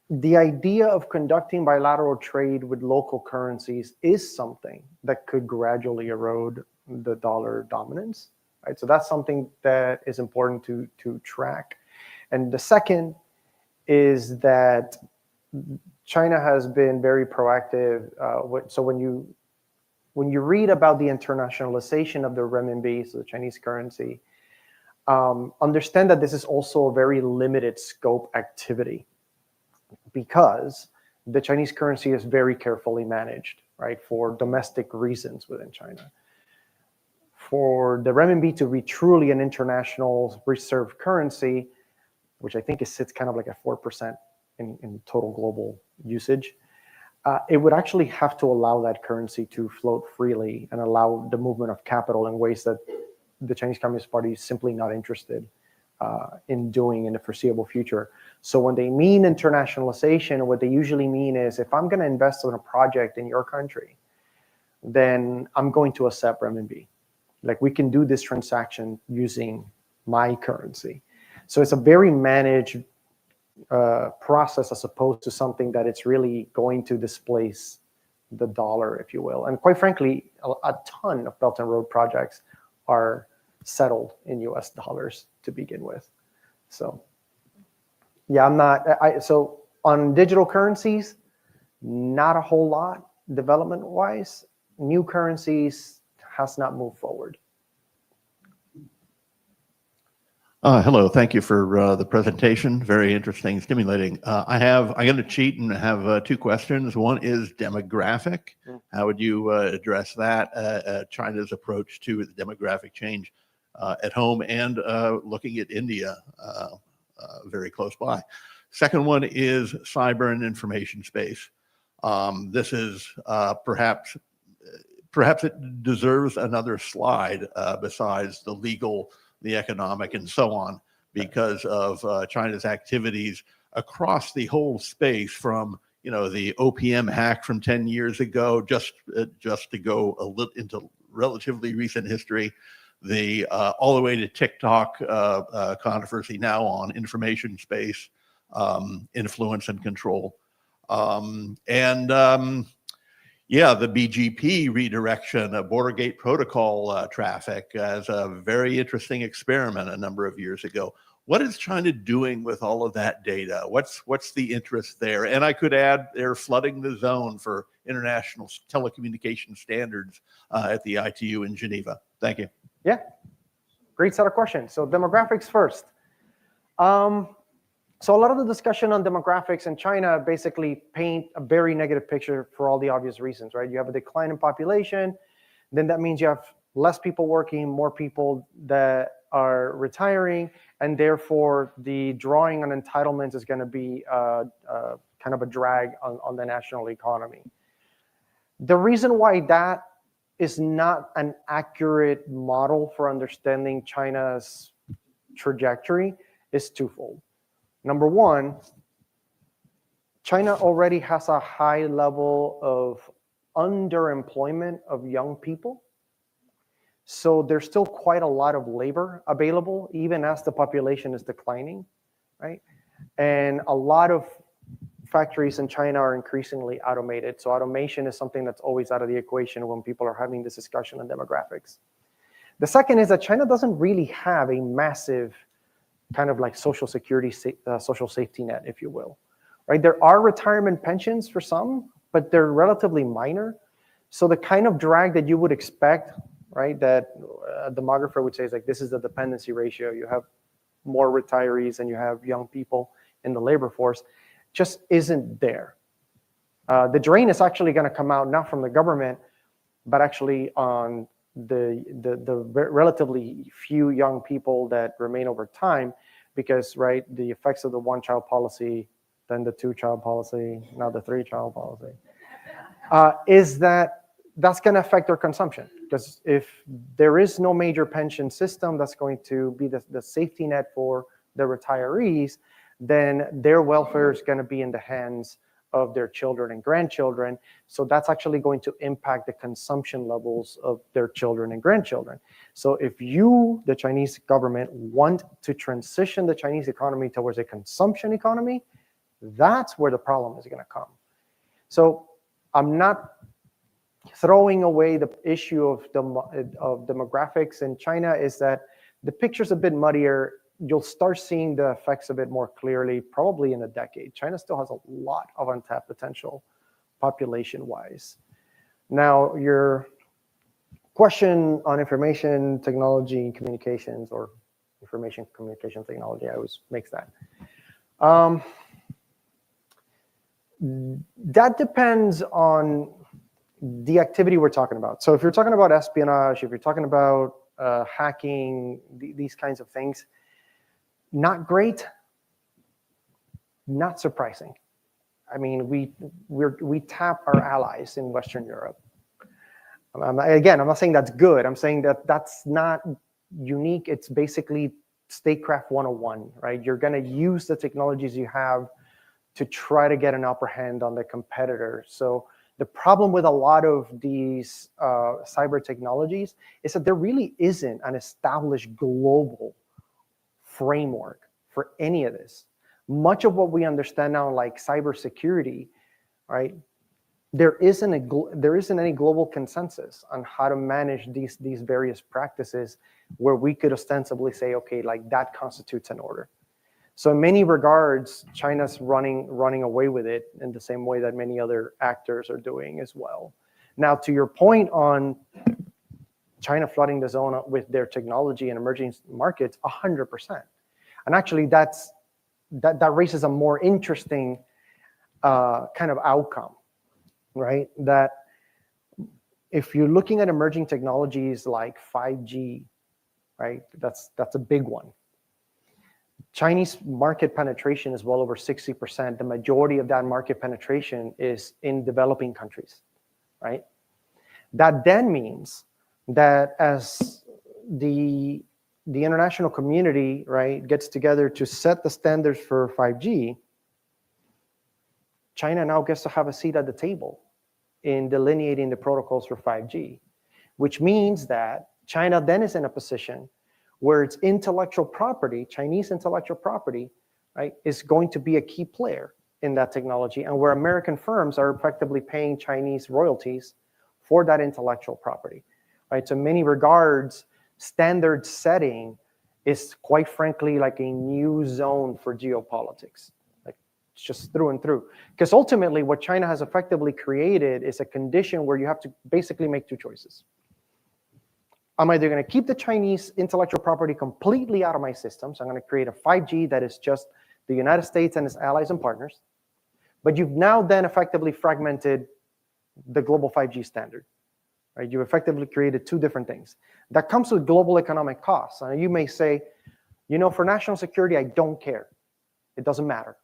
the idea of conducting bilateral trade with local currencies is something that could gradually erode the dollar dominance. Right? So that's something that is important to track. And the second is that China has been very proactive. So when you read about the internationalization of the renminbi, so the Chinese currency, understand that this is also a very limited scope activity because the Chinese currency is very carefully managed, right, for domestic reasons within China. For the renminbi to be truly an international reserve currency, which I think sits kind of like at 4% in total global usage, it would actually have to allow that currency to float freely and allow the movement of capital in ways that the Chinese Communist Party is simply not interested in doing in the foreseeable future. So when they mean internationalization, what they usually mean is, if I'm going to invest in a project in your country, then I'm going to accept renminbi. Like, we can do this transaction using my currency. So it's a very managed process as opposed to something that it's really going to displace the dollar, if you will. And quite frankly, a ton of Belt and Road projects are settled in US dollars to begin with. So yeah, so on digital currencies, not a whole lot development-wise. New currencies has not moved forward. Hello, thank you for the presentation. Very interesting, stimulating. I'm going to cheat and have two questions. One is demographic. How would you address that? China's approach to the demographic change at home, and looking at India very close by. Second one is cyber and information space. This is perhaps it deserves another slide besides the legal, the economic, and so on, because of China's activities across the whole space, from the OPM hack from 10 years ago, just to go a little into relatively recent history, all the way to TikTok controversy now on information space, influence and control, yeah, the BGP redirection, Border Gate Protocol traffic, as a very interesting experiment a number of years ago. What is China doing with all of that data? What's the interest there? And I could add, they're flooding the zone for international telecommunication standards at the ITU in Geneva. Thank you. Yeah, great set of questions. So demographics first. So a lot of the discussion on demographics in China basically paint a very negative picture for all the obvious reasons, right? You have a decline in population, then that means you have less people working, more people that are retiring, and therefore the drawing on entitlements is going to be kind of a drag on the national economy. The reason why that is not an accurate model for understanding China's trajectory is twofold. Number one, China already has a high level of underemployment of young people. So there's still quite a lot of labor available, even as the population is declining, right? And a lot of factories in China are increasingly automated. So automation is something that's always out of the equation when people are having this discussion on demographics. The second is that China doesn't really have a massive kind of like social security, social safety net, if you will, right? There are retirement pensions for some, but they're relatively minor. So the kind of drag that you would expect, right, that a demographer would say is like, this is the dependency ratio. You have more retirees and you have young people in the labor force, just isn't there. The drain is actually going to come out not from the government, but actually on the relatively few young people that remain over time, because, right, the effects of the one-child policy, then the two-child policy, now the three-child policy, is that's going to affect their consumption. Because if there is no major pension system that's going to be the safety net for the retirees, then their welfare is going to be in the hands of their children and grandchildren. So that's actually going to impact the consumption levels of their children and grandchildren. So if you, the Chinese government, want to transition the Chinese economy towards a consumption economy, that's where the problem is going to come. So I'm not throwing away the issue of demographics in China, is that the picture's a bit muddier. You'll start seeing the effects of it more clearly probably in a decade. China still has a lot of untapped potential population-wise. Now, your question on information technology communications, or information communication technology, I always mix that. That depends on the activity we're talking about. So if you're talking about espionage, if you're talking about hacking, these kinds of things, not great, not surprising. I mean, we tap our allies in Western Europe. Again, I'm not saying that's good. I'm saying that that's not unique. It's basically statecraft 101, right? You're going to use the technologies you have to try to get an upper hand on the competitor. So the problem with a lot of these cyber technologies is that there really isn't an established global framework for any of this. Much of what we understand now, like cybersecurity, right? There isn't any global consensus on how to manage these various practices where we could ostensibly say, okay, like that constitutes an order. So in many regards, China's running away with it in the same way that many other actors are doing as well. Now, to your point on China flooding the zone with their technology and emerging markets, 100%. And actually, that raises a more interesting kind of outcome, right? That if you're looking at emerging technologies like 5G, right, that's a big one. Chinese market penetration is well over 60%. The majority of that market penetration is in developing countries, right? That then means that as the international community, right, gets together to set the standards for 5G, China now gets to have a seat at the table in delineating the protocols for 5G, which means that China then is in a position where its intellectual property, Chinese intellectual property, right, is going to be a key player in that technology, and where American firms are effectively paying Chinese royalties for that intellectual property, right? So in many regards, standard setting is quite frankly like a new zone for geopolitics. Like it's just through and through. Because ultimately what China has effectively created is a condition where you have to basically make two choices. I'm either going to keep the Chinese intellectual property completely out of my system, so I'm going to create a 5G that is just the United States and its allies and partners, but you've now then effectively fragmented the global 5G standard, right? You effectively created two different things. That comes with global economic costs. And you may say, you know, for national security, I don't care. It doesn't matter,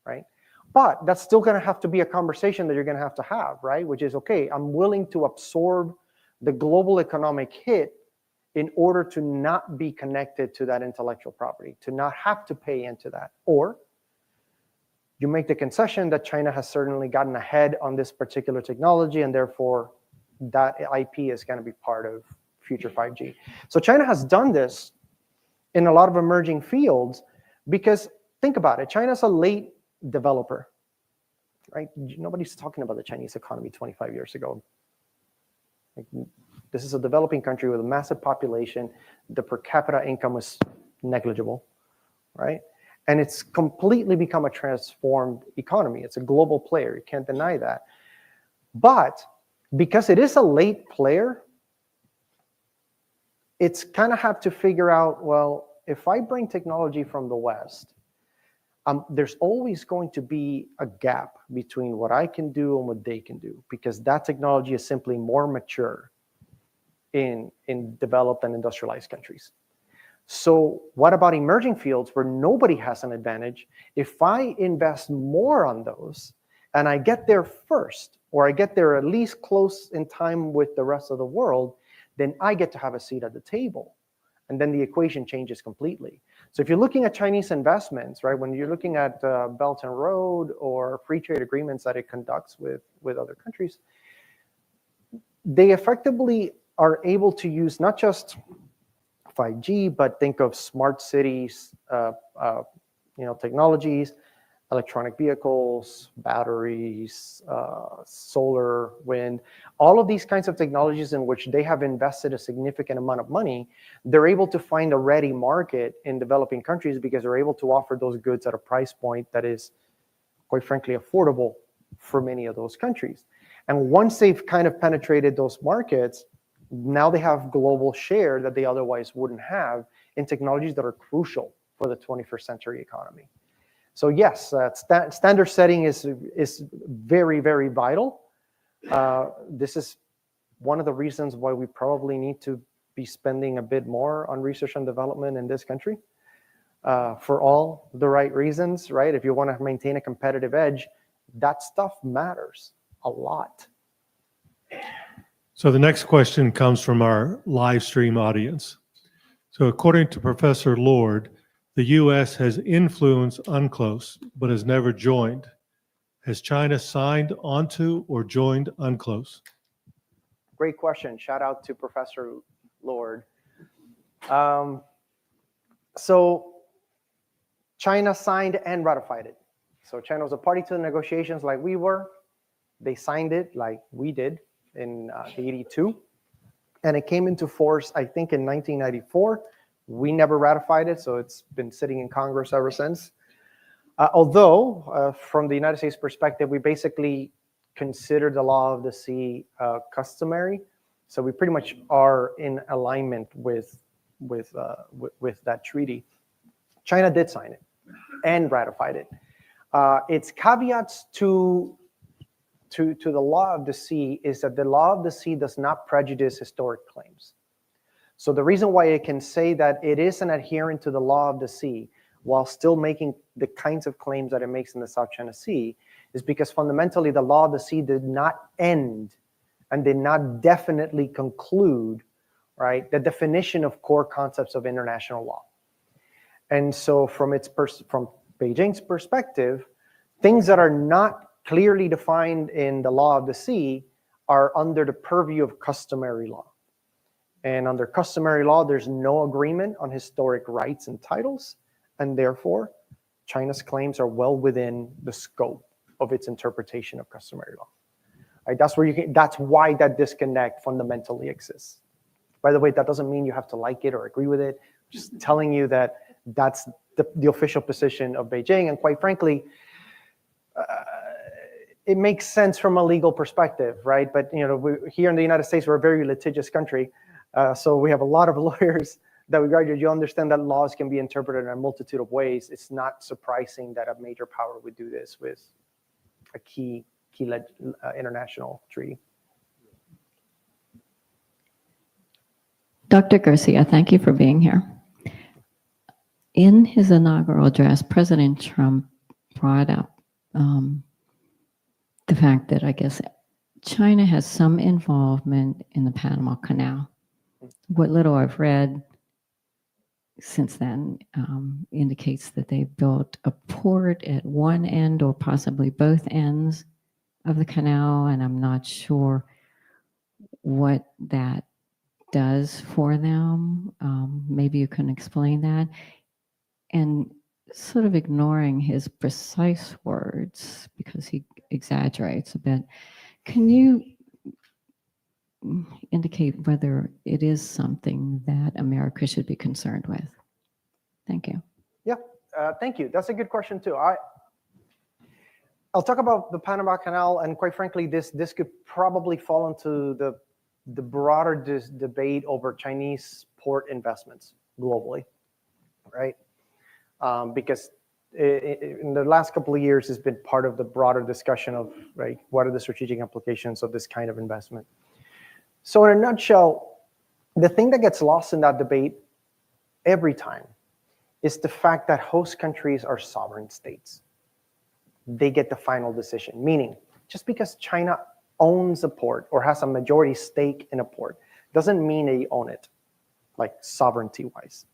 right? But that's still going to have to be a conversation that you're going to have, right? Which is, okay, I'm willing to absorb the global economic hit in order to not be connected to that intellectual property, to not have to pay into that. Or you make the concession that China has certainly gotten ahead on this particular technology, and therefore that IP is going to be part of future 5G. So China has done this in a lot of emerging fields because, think about it, China's a late developer, right? Nobody's talking about the Chinese economy 25 years ago. This is a developing country with a massive population. The per capita income was negligible, right? And it's completely become a transformed economy. It's a global player. You can't deny that. But because it is a late player, it's kind of have to figure out, well, if I bring technology from the West, there's always going to be a gap between what I can do and what they can do, because that technology is simply more mature in developed and industrialized countries. So what about emerging fields where nobody has an advantage? If I invest more on those and I get there first, or I get there at least close in time with the rest of the world, then I get to have a seat at the table. And then the equation changes completely. So if you're looking at Chinese investments, right, when you're looking at Belt and Road or free trade agreements that it conducts with other countries, they effectively are able to use not just 5G, but think of smart cities, technologies, electronic vehicles, batteries, solar, wind, all of these kinds of technologies in which they have invested a significant amount of money. They're able to find a ready market in developing countries because they're able to offer those goods at a price point that is, quite frankly, affordable for many of those countries. And once they've kind of penetrated those markets, now they have global share that they otherwise wouldn't have in technologies that are crucial for the 21st century economy. So yes, standard setting is very, very vital. This is one of the reasons why we probably need to be spending a bit more on research and development in this country for all the right reasons, right? If you want to maintain a competitive edge, that stuff matters a lot. So the next question comes from our live stream audience. So according to Professor Lord, the U.S. has influenced UNCLOS, but has never joined. Has China signed onto or joined UNCLOS? Great question. Shout out to Professor Lord. So China signed and ratified it. So China was a party to the negotiations like we were. They signed it like we did in 82. And it came into force, I think, in 1994. We never ratified it, so it's been sitting in Congress ever since. Although, from the United States perspective, we basically consider the law of the sea customary. So we pretty much are in alignment with that treaty. China did sign it and ratified it. Its caveats to the law of the sea is that the law of the sea does not prejudice historic claims. So the reason why it can say that it is an adherent to the law of the sea while still making the kinds of claims that it makes in the South China Sea is because fundamentally the law of the sea did not end and did not definitely conclude, right, the definition of core concepts of international law. And so from Beijing's perspective, things that are not clearly defined in the law of the sea are under the purview of customary law. And under customary law, there's no agreement on historic rights and titles, and therefore, China's claims are well within the scope of its interpretation of customary law. Right? That's why that disconnect fundamentally exists. By the way, that doesn't mean you have to like it or agree with it. just telling you that that's the official position of Beijing. And quite frankly, it makes sense from a legal perspective, right? But here in the United States, we're a very litigious country. So we have a lot of lawyers that regard you understand that laws can be interpreted in a multitude of ways. It's not surprising that a major power would do this with a key international treaty. Dr. Garcia, thank you for being here. In his inaugural address, President Trump brought up the fact that I guess China has some involvement in the Panama Canal. What little I've read since then indicates that they built a port at one end or possibly both ends of the canal, and I'm not sure what that does for them. Maybe you can explain that. And sort of ignoring his precise words because he exaggerates a bit, can you indicate whether it is something that America should be concerned with? Thank you. Yeah, thank you. That's a good question too. I'll talk about the Panama Canal, and quite frankly, this could probably fall into the broader debate over Chinese port investments globally, right? Because in the last couple of years, it's been part of the broader discussion of, right, what are the strategic implications of this kind of investment? So in a nutshell, the thing that gets lost in that debate every time is the fact that host countries are sovereign states. They get the final decision, meaning just because China owns a port or has a majority stake in a port doesn't mean they own it, like sovereignty-wise.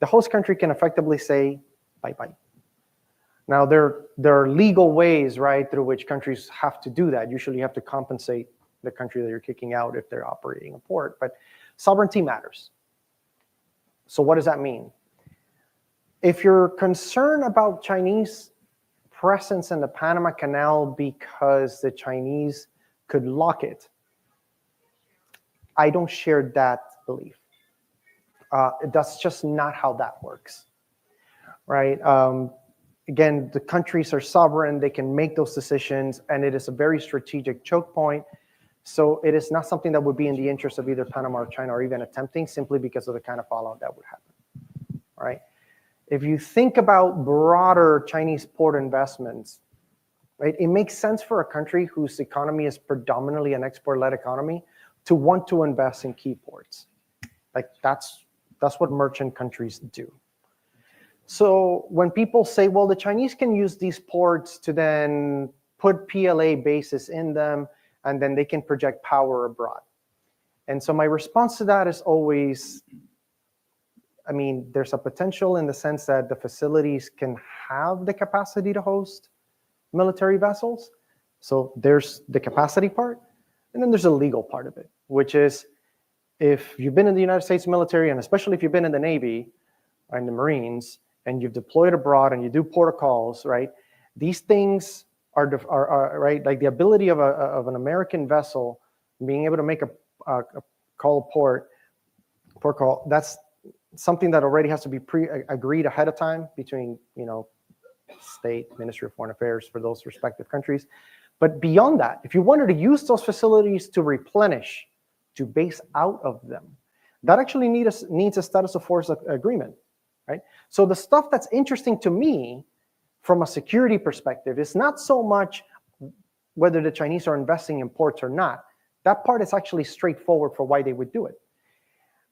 The host country can effectively say, bye-bye. Now, there are legal ways, right, through which countries have to do that. Usually you have to compensate the country that you're kicking out if they're operating a port, but sovereignty matters. So what does that mean? If you're concerned about Chinese presence in the Panama Canal because the Chinese could lock it, I don't share that belief. That's just not how that works, right? Again, the countries are sovereign, they can make those decisions, and it is a very strategic choke point. So it is not something that would be in the interest of either Panama or China or even attempting, simply because of the kind of fallout that would happen, right? If you think about broader Chinese port investments, right, it makes sense for a country whose economy is predominantly an export-led economy to want to invest in key ports. Like that's what merchant countries do. So when people say, well, the Chinese can use these ports to then put PLA bases in them, and then they can project power abroad. And so my response to that is always, I mean, there's a potential in the sense that the facilities can have the capacity to host military vessels. So there's the capacity part, and then there's a legal part of it, which is if you've been in the United States military, and especially if you've been in the Navy or in the Marines, and you've deployed abroad and you do protocols, right? These things are right, like the ability of an American vessel being able to make a call port call, that's something that already has to be agreed ahead of time between, state, Ministry of Foreign Affairs for those respective countries. But beyond that, if you wanted to use those facilities to replenish, to base out of them, that actually needs a status of force agreement, right? So the stuff that's interesting to me from a security perspective is not so much whether the Chinese are investing in ports or not. That part is actually straightforward for why they would do it.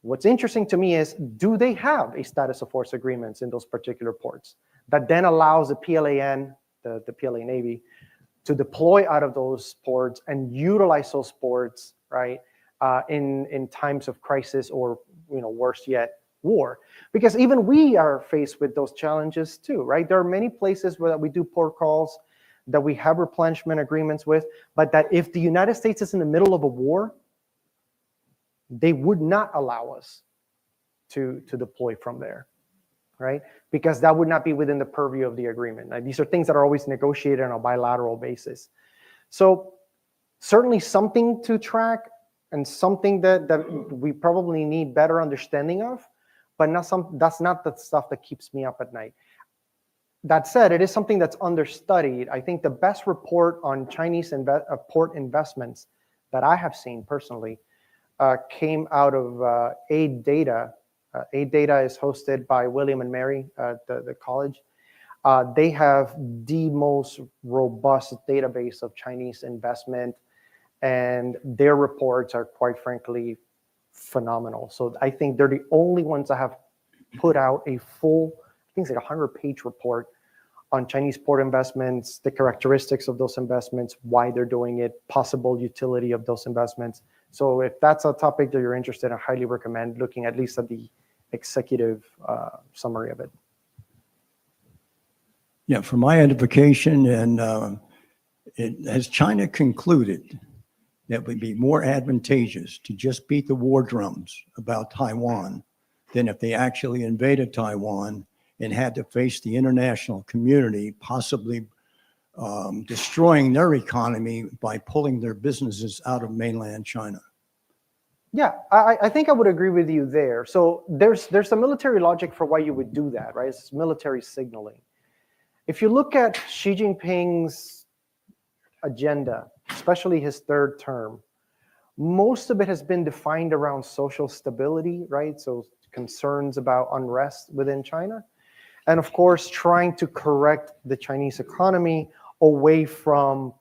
What's interesting to me is, do they have a status of force agreements in those particular ports that then allows the PLAN, the PLA Navy, to deploy out of those ports and utilize those ports, right, in times of crisis or, worse yet, war? Because even we are faced with those challenges too, right? There are many places where we do port calls that we have replenishment agreements with, but that if the United States is in the middle of a war, they would not allow us to deploy from there, right? Because that would not be within the purview of the agreement. Like, these are things that are always negotiated on a bilateral basis. So certainly something to track and something that we probably need better understanding of. but that's not the stuff that keeps me up at night. That said, it is something that's understudied. I think the best report on Chinese port investments that I have seen personally came out of Aid Data. Aid Data is hosted by William and Mary, the college. They have the most robust database of Chinese investment, and their reports are, quite frankly, phenomenal. So I think they're the only ones that have put out a full, I think it's like 100-page report on Chinese port investments, the characteristics of those investments, why they're doing it, possible utility of those investments. So if that's a topic that you're interested in, I highly recommend looking at least at the executive summary of it. Yeah, for my edification, and has China concluded that it would be more advantageous to just beat the war drums about Taiwan than if they actually invaded Taiwan and had to face the international community, possibly destroying their economy by pulling their businesses out of mainland China? Yeah, I think I would agree with you there. So there's a military logic for why you would do that, right? It's military signaling. If you look at Xi Jinping's agenda, especially his third term, most of it has been defined around social stability, right? So concerns about unrest within China. And of course, trying to correct the Chinese economy away from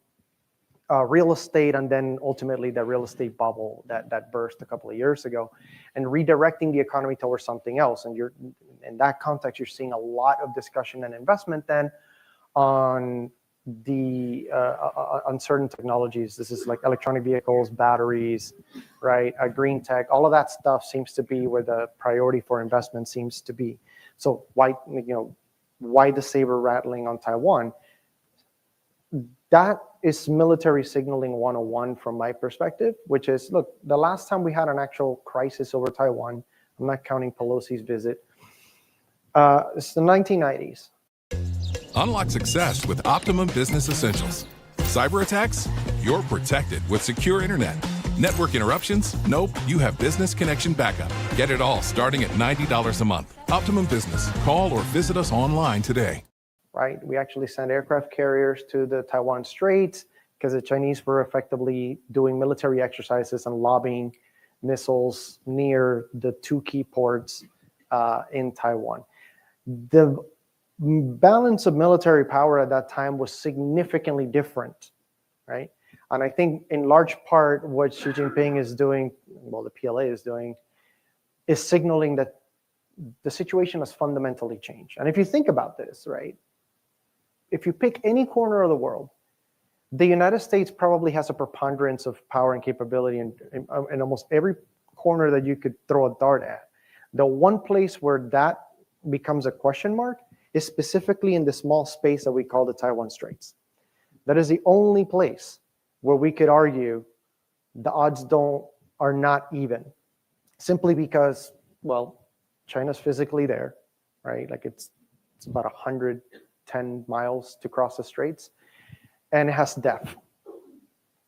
real estate, and then ultimately the real estate bubble that burst a couple of years ago, and redirecting the economy towards something else. And in that context, you're seeing a lot of discussion and investment then on the uncertain technologies. This is like electronic vehicles, batteries, right? Green tech, all of that stuff seems to be where the priority for investment seems to be. So why the saber rattling on Taiwan? That is military signaling 101 from my perspective, which is, look, the last time we had an actual crisis over Taiwan, I'm not counting Pelosi's visit, it's the 1990s. Unlock success with Optimum Business Essentials. Cyber attacks? You're protected with secure internet. Network interruptions? Nope, you have business connection backup. Get it all starting at $90 a month. Optimum Business. Call or visit us online today. Right, we actually sent aircraft carriers to the Taiwan Straits because the Chinese were effectively doing military exercises and lobbing missiles near the two key ports in Taiwan. The balance of military power at that time was significantly different, right? And I think in large part what Xi Jinping is doing, well, the PLA is doing, is signaling that the situation has fundamentally changed. And if you think about this, right, if you pick any corner of the world, the United States probably has a preponderance of power and capability in almost every corner that you could throw a dart at. The one place where that becomes a question mark is specifically in the small space that we call the Taiwan Straits. That is the only place where we could argue the odds are not even, simply because, well, China's physically there, right? Like it's about 110 miles to cross the straits, and it has depth.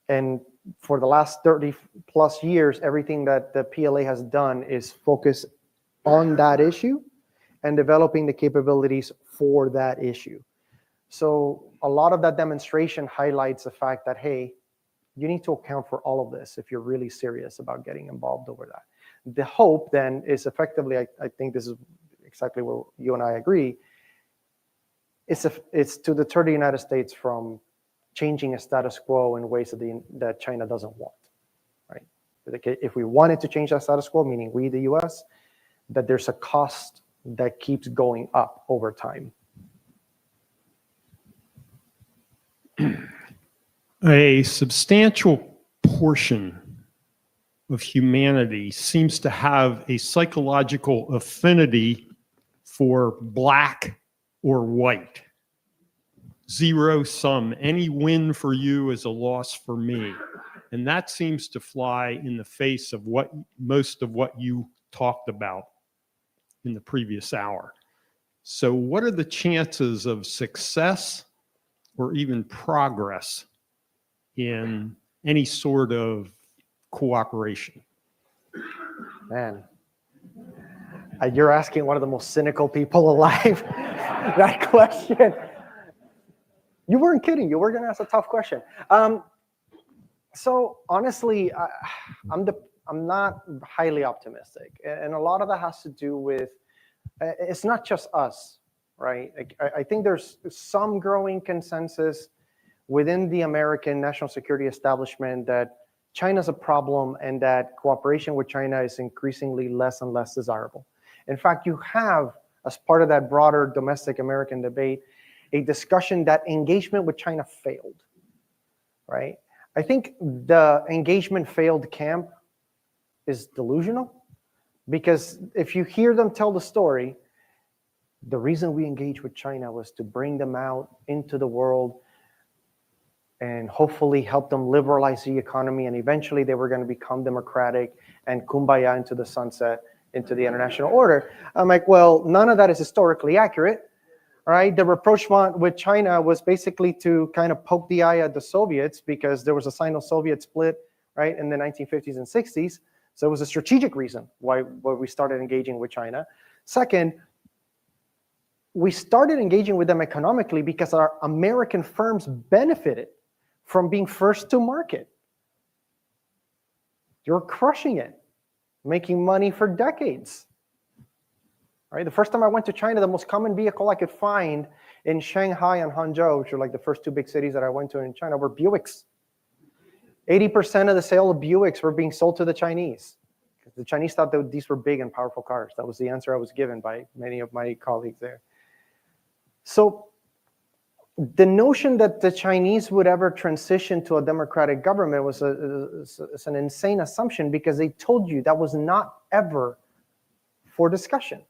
And for the last 30 plus years, everything that the PLA has done is focus on that issue and developing the capabilities for that issue. So a lot of that demonstration highlights the fact that, hey, you need to account for all of this if you're really serious about getting involved over that. The hope then is effectively, I think this is exactly where you and I agree, it's to deter the United States from changing a status quo in ways that China doesn't want, right? If we wanted to change that status quo, meaning we, the US, that there's a cost that keeps going up over time. A substantial portion of humanity seems to have a psychological affinity for black or white. Zero sum. Any win for you is a loss for me. And that seems to fly in the face of most of what you talked about in the previous hour. So what are the chances of success or even progress in any sort of cooperation? Man, You're asking one of the most cynical people alive that question. You weren't kidding. You were going to ask a tough question. So honestly, I'm not highly optimistic, and a lot of that has to do with it's not just us, right? I think there's some growing consensus within the American national security establishment that China's a problem and that cooperation with China is increasingly less and less desirable. In fact, you have, as part of that broader domestic American debate, a discussion that engagement with China failed, right? I think the engagement failed camp is delusional, because if you hear them tell the story, the reason we engaged with China was to bring them out into the world and hopefully help them liberalize the economy, and eventually they were going to become democratic and kumbaya into the sunset, into the international order. I'm like, well, none of that is historically accurate, right? The rapprochement with China was basically to kind of poke the eye at the Soviets, because there was a Sino-Soviet split, right, in the 1950s and 60s. So it was a strategic reason why we started engaging with China. Second, we started engaging with them economically because our American firms benefited from being first to market. You're crushing it, making money for decades. Right? The first time I went to China, the most common vehicle I could find in Shanghai and Hangzhou, which are like the first two big cities that I went to in China, were Buicks. 80% of the sale of Buicks were being sold to the Chinese. The Chinese thought that these were big and powerful cars. That was the answer I was given by many of my colleagues there. So the notion that the Chinese would ever transition to a democratic government was an insane assumption, because they told you that was not ever for discussion.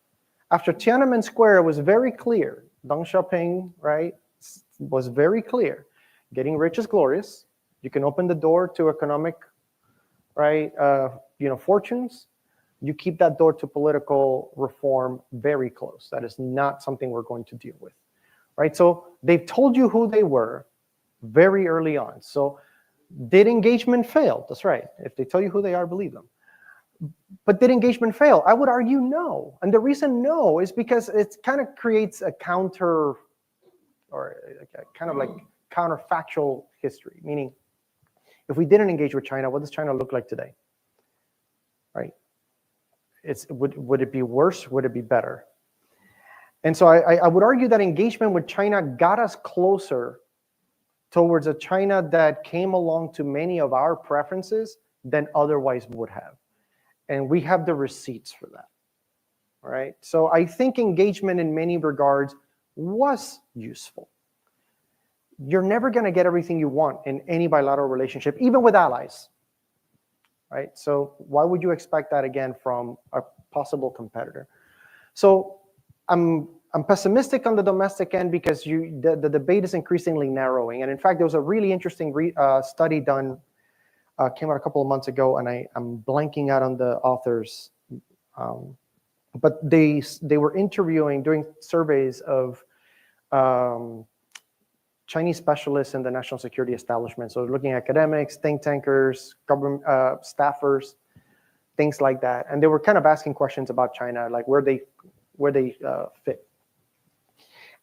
After Tiananmen Square, it was very clear. Deng Xiaoping, right, was very clear. Getting rich is glorious. You can open the door to economic, right, fortunes. You keep that door to political reform very close. That is not something we're going to deal with, right? So they've told you who they were very early on. So did engagement fail? That's right. If they tell you who they are, believe them. But did engagement fail? I would argue no. And the reason no is because it kind of creates a counter, or kind of like counterfactual history, meaning if we didn't engage with China, what does China look like today? Right? Would it be worse? Would it be better? And so I would argue that engagement with China got us closer towards a China that came along to many of our preferences than otherwise would have. And we have the receipts for that, right? So I think engagement in many regards was useful. You're never going to get everything you want in any bilateral relationship, even with allies, right? So why would you expect that again from a possible competitor? So I'm pessimistic on the domestic end because the debate is increasingly narrowing. And in fact, there was a really interesting study done, came out a couple of months ago, and I'm blanking out on the authors. But they were interviewing, doing surveys of Chinese specialists in the national security establishment. So looking at academics, think tankers, government staffers, things like that. And they were kind of asking questions about China, like where they fit.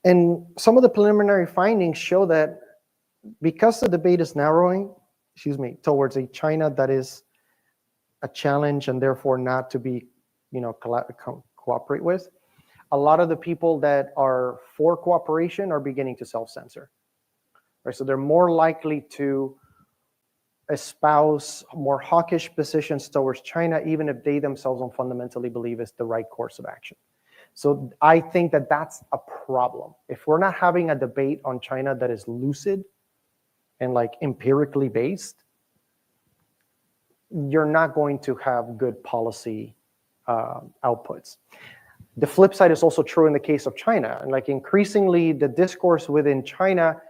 And some of the preliminary findings show that because the debate is narrowing, towards a China that is a challenge and therefore not to be, cooperate with, a lot of the people that are for cooperation are beginning to self-censor. Right? So they're more likely to espouse more hawkish positions towards China, even if they themselves don't fundamentally believe it's the right course of action. So I think that that's a problem. If we're not having a debate on China that is lucid and like empirically based, you're not going to have good policy outputs. The flip side is also true in the case of China. And like increasingly, the discourse within China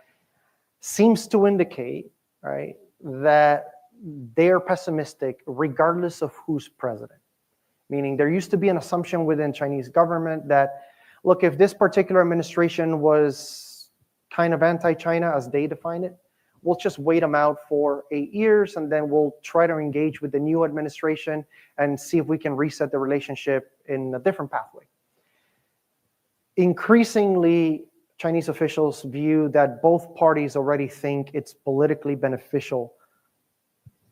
seems to indicate, right, that they're pessimistic regardless of who's president. Meaning there used to be an assumption within Chinese government that, look, if this particular administration was kind of anti-China as they define it, we'll just wait them out for 8 years, and then we'll try to engage with the new administration and see if we can reset the relationship in a different pathway. Increasingly, Chinese officials view that both parties already think it's politically beneficial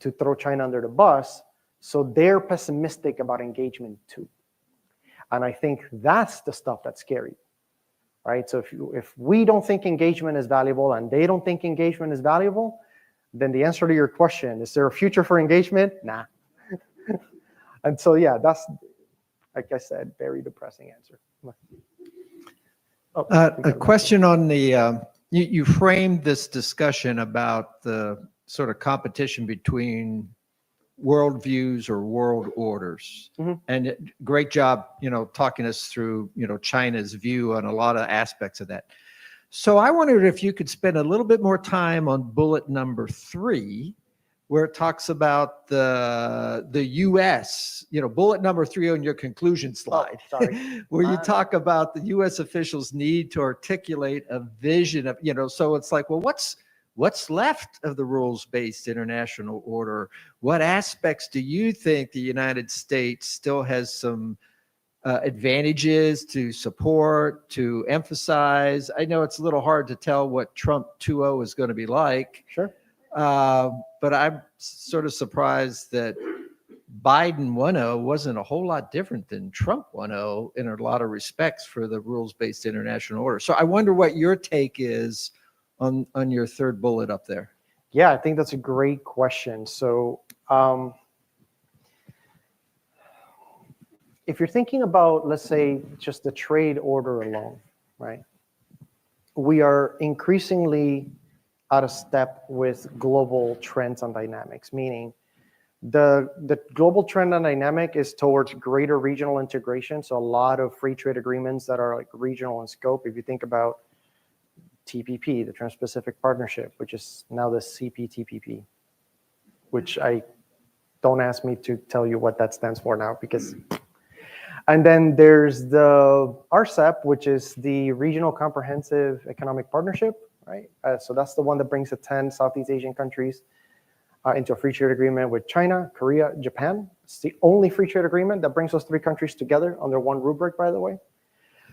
to throw China under the bus, so they're pessimistic about engagement too. And I think that's the stuff that's scary, right? So if we don't think engagement is valuable and they don't think engagement is valuable, then the answer to your question, is there a future for engagement? Nah. And so, yeah, that's, like I said, very depressing answer. A question on the, you framed this discussion about the sort of competition between worldviews or world orders. And great job, talking us through, China's view on a lot of aspects of that. So I wondered if you could spend a little bit more time on bullet number 3, where it talks about the U.S., bullet number 3 on your conclusion slide, where you talk about the U.S. officials need to articulate a vision of, so it's like, well, what's left of the rules-based international order? What aspects do you think the United States still has some advantages to support, to emphasize? I know it's a little hard to tell what Trump 2.0 is going to be like. Sure. But I'm sort of surprised that Biden 1.0 wasn't a whole lot different than Trump 1.0 in a lot of respects for the rules-based international order. So I wonder what your take is on your third bullet up there. Yeah, I think that's a great question. So if you're thinking about, let's say, just the trade order alone, right? We are increasingly out of step with global trends and dynamics, meaning the global trend and dynamic is towards greater regional integration. So a lot of free trade agreements that are like regional in scope. If you think about TPP, the Trans-Pacific Partnership, which is now the CPTPP, which don't ask me to tell you what that stands for now, because, and then there's the RCEP, which is the Regional Comprehensive Economic Partnership, right? So that's the one that brings the 10 Southeast Asian countries into a free trade agreement with China, Korea, Japan. It's the only free trade agreement that brings those 3 countries together under one rubric, by the way.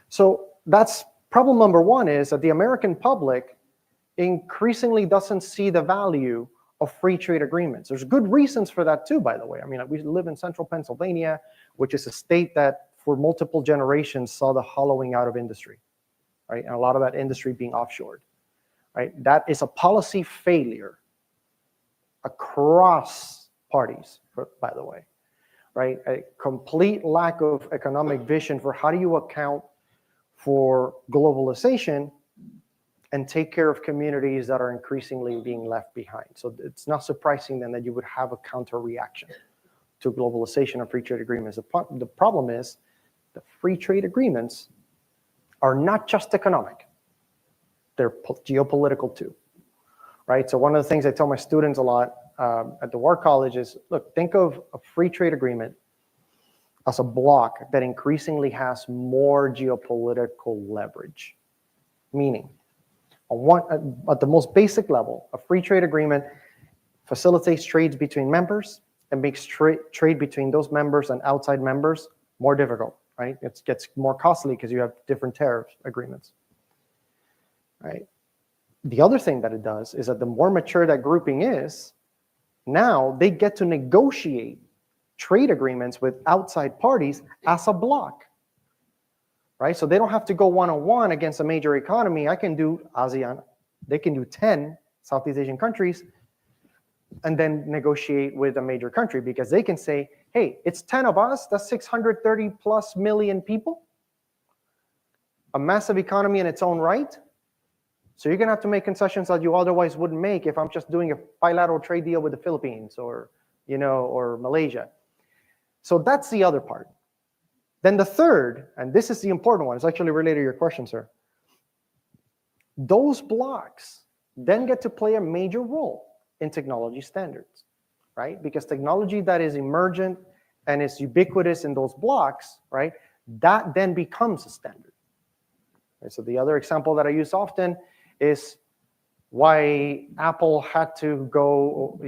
So that's problem number 1, is that the American public increasingly doesn't see the value of free trade agreements. There's good reasons for that too, by the way. I mean, we live in central Pennsylvania, which is a state that for multiple generations saw the hollowing out of industry, right? And a lot of that industry being offshored, right? That is a policy failure across parties, by the way, right? A complete lack of economic vision for how do you account for globalization and take care of communities that are increasingly being left behind. So it's not surprising then that you would have a counter reaction to globalization and free trade agreements. The problem is the free trade agreements are not just economic, they're geopolitical too, right? So one of the things I tell my students a lot at the War College is, look, think of a free trade agreement as a block that increasingly has more geopolitical leverage. Meaning, at the most basic level, a free trade agreement facilitates trades between members and makes trade between those members and outside members more difficult, right? It gets more costly because you have different tariff agreements, right? The other thing that it does is that the more mature that grouping is, now they get to negotiate trade agreements with outside parties as a block, right? So they don't have to go one-on-one against a major economy. I can do ASEAN, they can do 10 Southeast Asian countries and then negotiate with a major country, because they can say, hey, it's 10 of us, that's 630 plus million people, a massive economy in its own right. So you're gonna have to make concessions that you otherwise wouldn't make if I'm just doing a bilateral trade deal with the Philippines or, or Malaysia. So that's the other part. Then the third, and this is the important one, it's actually related to your question, sir. Those blocks then get to play a major role in technology standards, right? Because technology that is emergent and is ubiquitous in those blocks, right, that then becomes a standard. Right? So the other example that I use often is why Apple had to go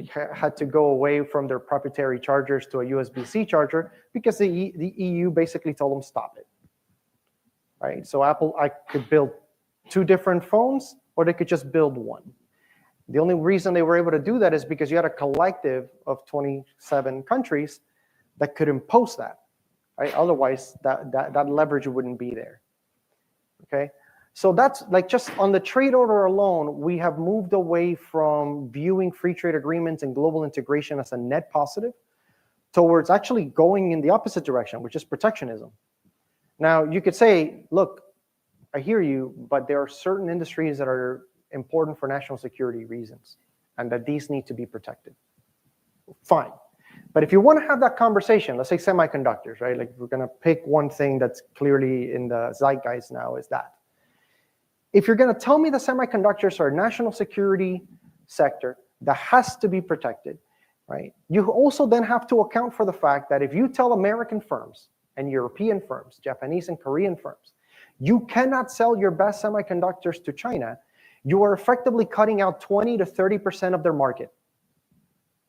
away from their proprietary chargers to a USB-C charger, because the EU basically told them stop it. Right? So I could build 2 different phones, or they could just build one. The only reason they were able to do that is because you had a collective of 27 countries that could impose that. Right? Otherwise, that leverage wouldn't be there. Okay? So that's like, just on the trade order alone, we have moved away from viewing free trade agreements and global integration as a net positive towards actually going in the opposite direction, which is protectionism. Now, you could say, look, I hear you, but there are certain industries that are important for national security reasons, and that these need to be protected. Fine. But if you want to have that conversation, let's say semiconductors, right? Like, we're going to pick one thing that's clearly in the zeitgeist now, is that. If you're going to tell me the semiconductors are a national security sector that has to be protected, right? You also then have to account for the fact that if you tell American firms and European firms, Japanese and Korean firms, you cannot sell your best semiconductors to China, you are effectively cutting out 20 to 30% of their market.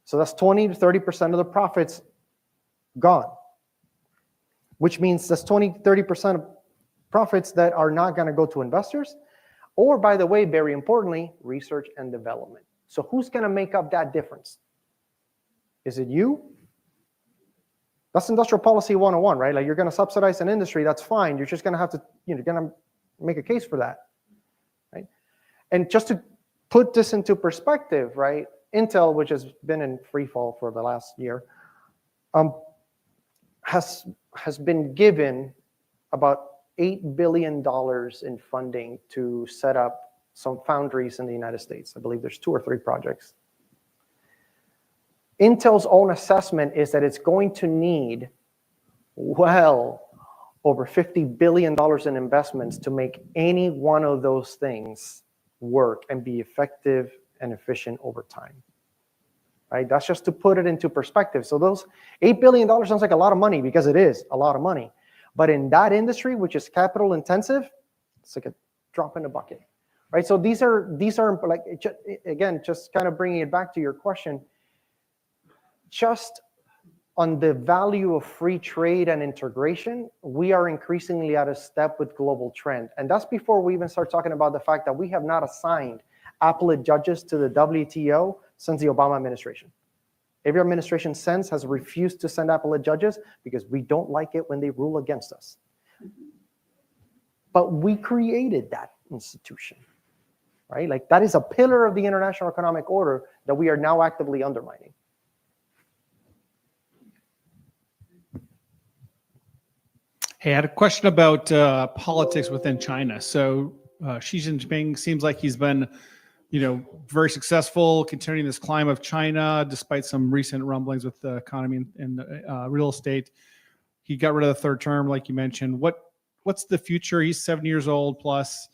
So that's 20 to 30% of the profits gone, which means that's 20 to 30% of profits that are not going to go to investors, or, by the way, very importantly, research and development. So who's going to make up that difference? Is it you? That's industrial policy 101, right? Like, you're going to subsidize an industry, that's fine. You're just going to have to, you're going to make a case for that, right? And just to put this into perspective, right? Intel, which has been in free fall for the last year, has been given about $8 billion in funding to set up some foundries in the United States. I believe there's 2 or 3 projects. Intel's own assessment is that it's going to need well over $50 billion in investments to make any one of those things work and be effective and efficient over time. Right? That's just to put it into perspective. So those $8 billion sounds like a lot of money, because it is a lot of money. But in that industry, which is capital intensive, it's like a drop in the bucket, right? So these are like, again, just kind of bringing it back to your question, just on the value of free trade and integration, we are increasingly out of step with global trend. And that's before we even start talking about the fact that we have not assigned appellate judges to the WTO since the Obama administration. Every administration since has refused to send appellate judges because we don't like it when they rule against us. But we created that institution, right? Like, that is a pillar of the international economic order that we are now actively undermining. Hey, I had a question about politics within China. So Xi Jinping seems like he's been, very successful continuing this climb of China, despite some recent rumblings with the economy and real estate. He got rid of the 3rd term, like you mentioned. What's the future? He's 7 years old plus.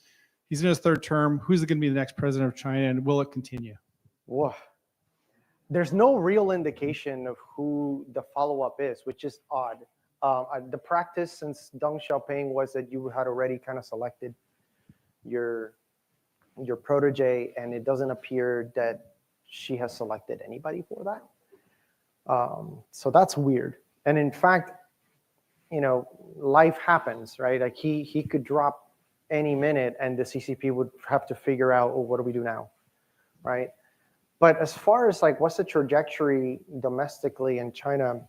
He's in his 3rd term. Who's going to be the next president of China, and will it continue? Whoa. There's no real indication of who the follow-up is, which is odd. The practice since Deng Xiaoping was that you had already kind of selected your protege, and it doesn't appear that she has selected anybody for that. So that's weird. And in fact, life happens, right? Like, he could drop any minute, and the CCP would have to figure out, oh, what do we do now, right? But as far as like, what's the trajectory domestically in China,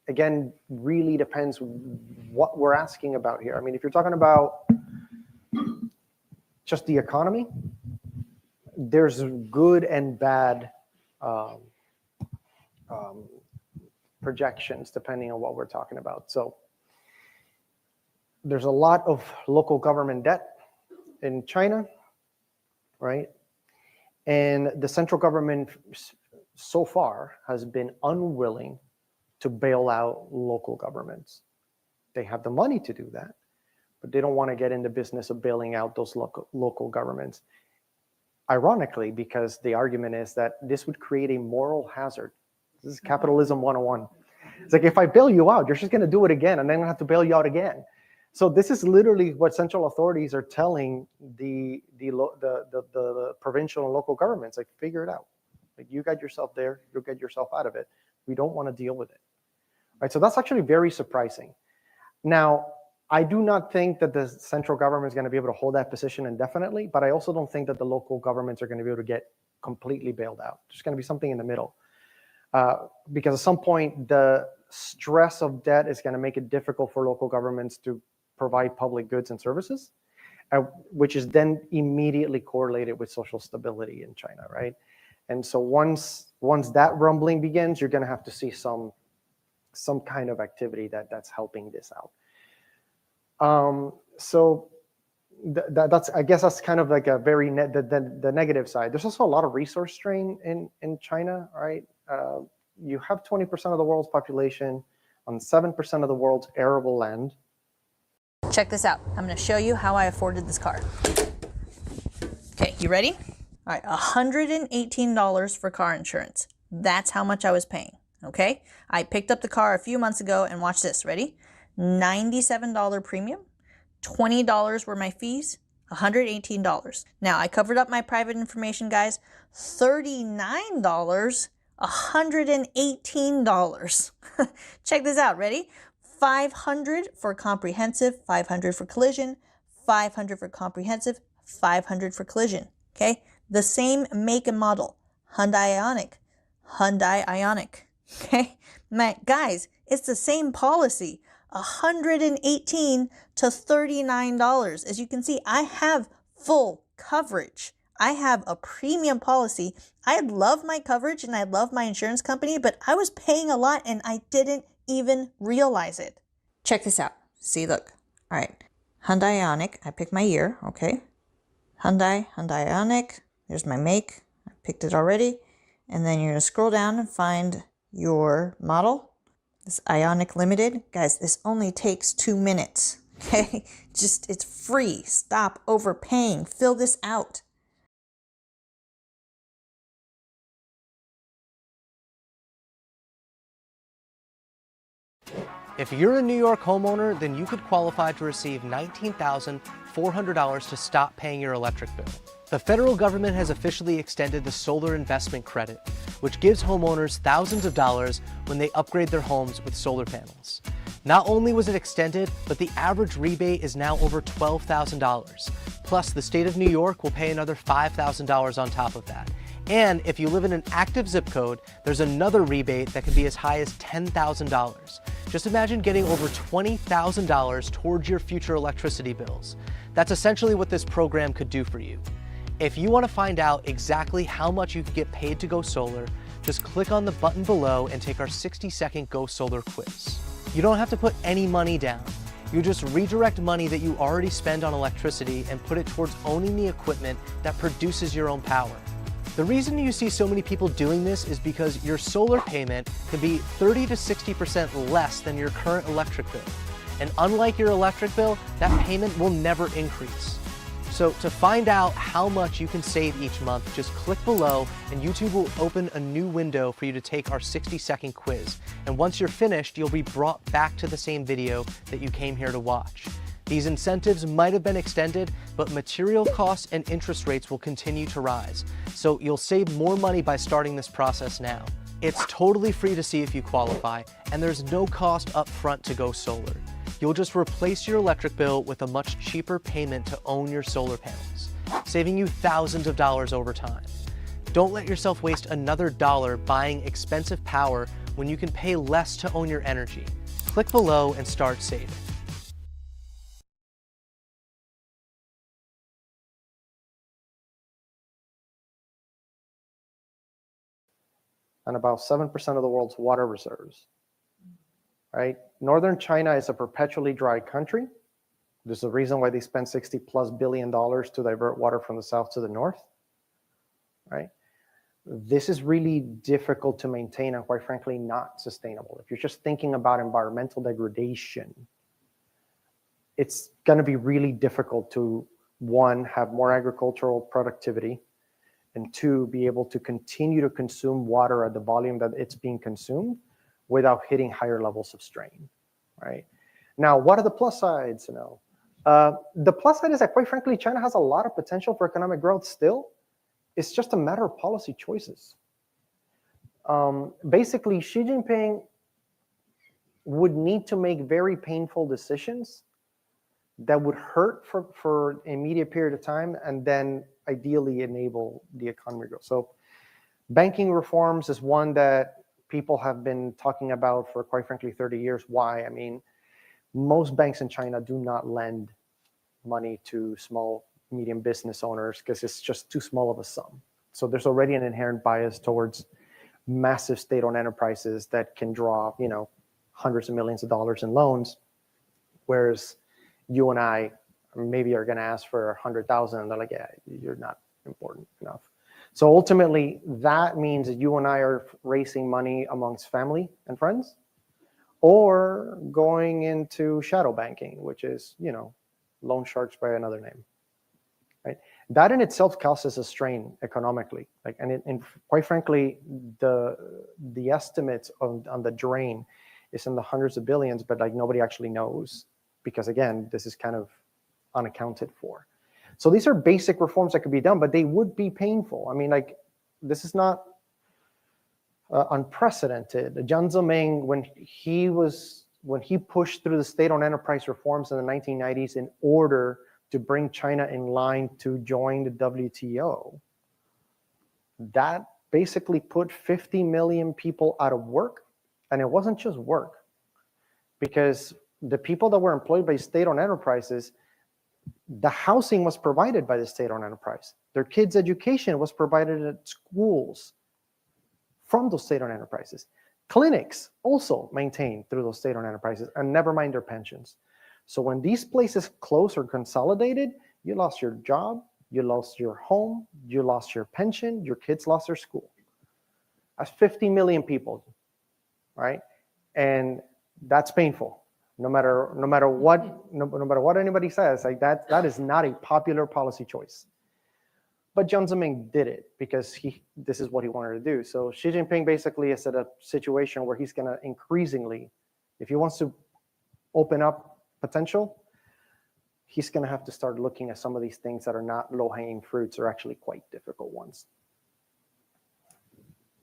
again, really depends what we're asking about here. I mean, if you're talking about just the economy, there's good and bad projections depending on what we're talking about. So there's a lot of local government debt in China, right? And the central government so far has been unwilling to bail out local governments. They have the money to do that, but they don't want to get in the business of bailing out those local governments. Ironically, because the argument is that this would create a moral hazard. This is capitalism 101. It's like, if I bail you out, you're just going to do it again, and then I'm going to have to bail you out again. So this is literally what central authorities are telling the provincial and local governments, like, figure it out. Like, you got yourself there, you'll get yourself out of it. We don't want to deal with it. Right? So that's actually very surprising. Now, I do not think that the central government is going to be able to hold that position indefinitely, but I also don't think that the local governments are going to be able to get completely bailed out. There's going to be something in the middle. Because at some point, the stress of debt is going to make it difficult for local governments to provide public goods and services, which is then immediately correlated with social stability in China, right? And so once that rumbling begins, you're going to have to see some kind of activity that's helping this out. So that's, I guess that's kind of like a very the negative side. There's also a lot of resource strain in China, right? You have 20% of the world's population on 7% of the world's arable land. Check this out. I'm going to show you how I afforded this car. Okay, you ready? All right, $118 for car insurance. That's how much I was paying, okay? I picked up the car a few months ago, and watch this, ready? $97 premium, $20 were my fees, $118. Now, I covered up my private information, guys. $39, $118. Check this out, ready? $500 for comprehensive, $500 for collision, $500 for comprehensive, $500 for collision, okay? The same make and model, Hyundai Ioniq, okay? Guys, it's the same policy, $118 to $39. As you can see, I have full coverage. I have a premium policy. I love my coverage and I love my insurance company, but I was paying a lot and I didn't even realize it. Check this out. See, look. All right. Hyundai Ioniq. I picked my year. Okay. Hyundai Ioniq. There's my make. I picked it already. And then you're going to scroll down and find your model. This Ioniq Limited. Guys, this only takes 2 minutes. Okay. It's free. Stop overpaying. Fill this out. If you're a New York homeowner, then you could qualify to receive $19,400 to stop paying your electric bill. The federal government has officially extended the solar investment credit, which gives homeowners thousands of dollars when they upgrade their homes with solar panels. Not only was it extended, but the average rebate is now over $12,000. Plus, the state of New York will pay another $5,000 on top of that. And if you live in an active zip code, there's another rebate that can be as high as $10,000. Just imagine getting over $20,000 towards your future electricity bills. That's essentially what this program could do for you. If you want to find out exactly how much you could get paid to go solar, just click on the button below and take our 60-second Go Solar quiz. You don't have to put any money down. You just redirect money that you already spend on electricity and put it towards owning the equipment that produces your own power. The reason you see so many people doing this is because your solar payment can be 30 to 60% less than your current electric bill. And unlike your electric bill, that payment will never increase. So to find out how much you can save each month, just click below and YouTube will open a new window for you to take our 60-second quiz. And once you're finished, you'll be brought back to the same video that you came here to watch. These incentives might have been extended, but material costs and interest rates will continue to rise. So you'll save more money by starting this process now. It's totally free to see if you qualify, and there's no cost up front to go solar. You'll just replace your electric bill with a much cheaper payment to own your solar panels, saving you thousands of dollars over time. Don't let yourself waste another dollar buying expensive power when you can pay less to own your energy. Click below and start saving. And about 7% of the world's water reserves, right? Northern China is a perpetually dry country. There's a reason why they spend $60+ billion to divert water from the south to the north, right? This is really difficult to maintain and quite frankly, not sustainable. If you're just thinking about environmental degradation, it's gonna be really difficult to, one, have more agricultural productivity, and two, be able to continue to consume water at the volume that it's being consumed without hitting higher levels of strain, right? Now, what are the plus sides? The plus side is that, quite frankly, China has a lot of potential for economic growth still. It's just a matter of policy choices. Basically, Xi Jinping would need to make very painful decisions that would hurt for an immediate period of time, and then ideally enable the economy growth. So banking reforms is one that people have been talking about for, quite frankly, 30 years. Why? I mean, most banks in China do not lend money to small, medium business owners because it's just too small of a sum. So there's already an inherent bias towards massive state-owned enterprises that can draw, hundreds of millions of dollars in loans, whereas you and I maybe are going to ask for 100,000, and they're like, yeah, you're not important enough. So ultimately, that means that you and I are raising money amongst family and friends, or going into shadow banking, which is, loan sharks by another name, right? That in itself causes a strain economically. And quite frankly, the estimates on the drain is in the hundreds of billions, but nobody actually knows, because again, this is kind of unaccounted for. So these are basic reforms that could be done, but they would be painful. I mean, this is not unprecedented. Jiang Zemin, when he pushed through the state-owned enterprise reforms in the 1990s in order to bring China in line to join the WTO, that basically put 50 million people out of work. And it wasn't just work, because the people that were employed by state-owned enterprises, the housing was provided by the state-owned enterprise. Their kids' education was provided at schools from those state-owned enterprises. Clinics also maintained through those state-owned enterprises, and never mind their pensions. So when these places closed or consolidated, you lost your job, you lost your home, you lost your pension, your kids lost their school. That's 50 million people, right? And that's painful. No matter what anybody says, that is not a popular policy choice. But Jiang Zemin did it because this is what he wanted to do. So Xi Jinping basically is at a situation where he's going to increasingly, if he wants to open up potential, he's going to have to start looking at some of these things that are not low-hanging fruits, or actually quite difficult ones.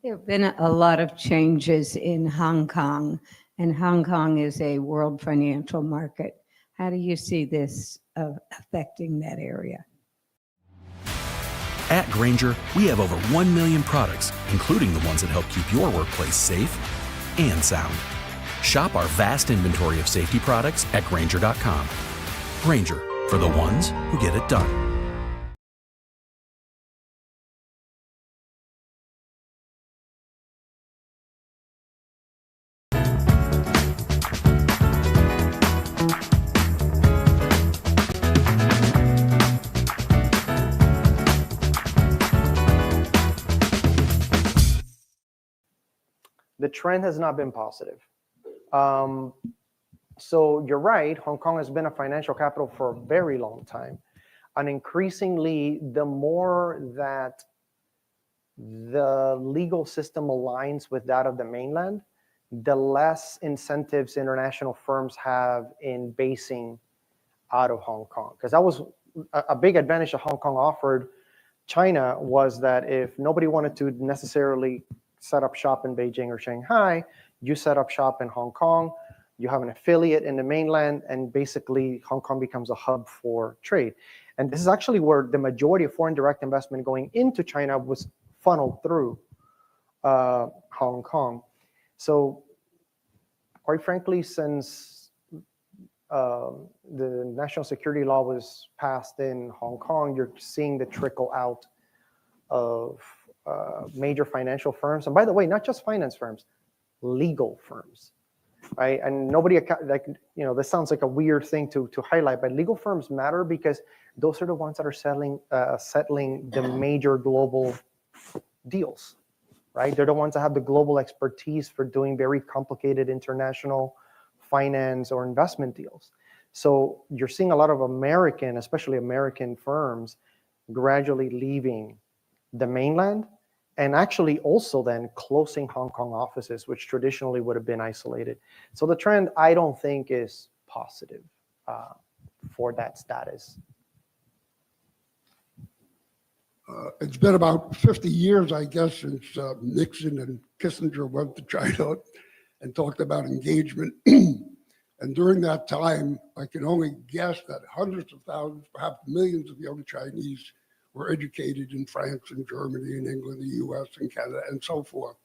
There have been a lot of changes in Hong Kong, and Hong Kong is a world financial market. How do you see this affecting that area? At Grainger, we have over 1 million products, including the ones that help keep your workplace safe and sound. Shop our vast inventory of safety products at Grainger.com. Grainger, for the ones who get it done. The trend has not been positive. So you're right, Hong Kong has been a financial capital for a very long time. And increasingly, the more that the legal system aligns with that of the mainland, the less incentives international firms have in basing out of Hong Kong. Because that was a big advantage that Hong Kong offered China, was that if nobody wanted to necessarily set up shop in Beijing or Shanghai, you set up shop in Hong Kong, you have an affiliate in the mainland, and basically Hong Kong becomes a hub for trade. And this is actually where the majority of foreign direct investment going into China was funneled through Hong Kong. So quite frankly, since the national security law was passed in Hong Kong, you're seeing the trickle out of major financial firms. And by the way, not just finance firms, legal firms, right? And nobody, this sounds like a weird thing to highlight, but legal firms matter because those are the ones that are settling the major global deals, right? They're the ones that have the global expertise for doing very complicated international finance or investment deals. So you're seeing a lot of American, especially American firms, gradually leaving the mainland, and actually also then closing Hong Kong offices, which traditionally would have been isolated. So the trend, I don't think, is positive for that status? It's been about 50 years, I guess, since Nixon and Kissinger went to China and talked about engagement. And during that time, I can only guess that hundreds of thousands, perhaps millions of young Chinese were educated in France and Germany and England, the US and Canada and so forth.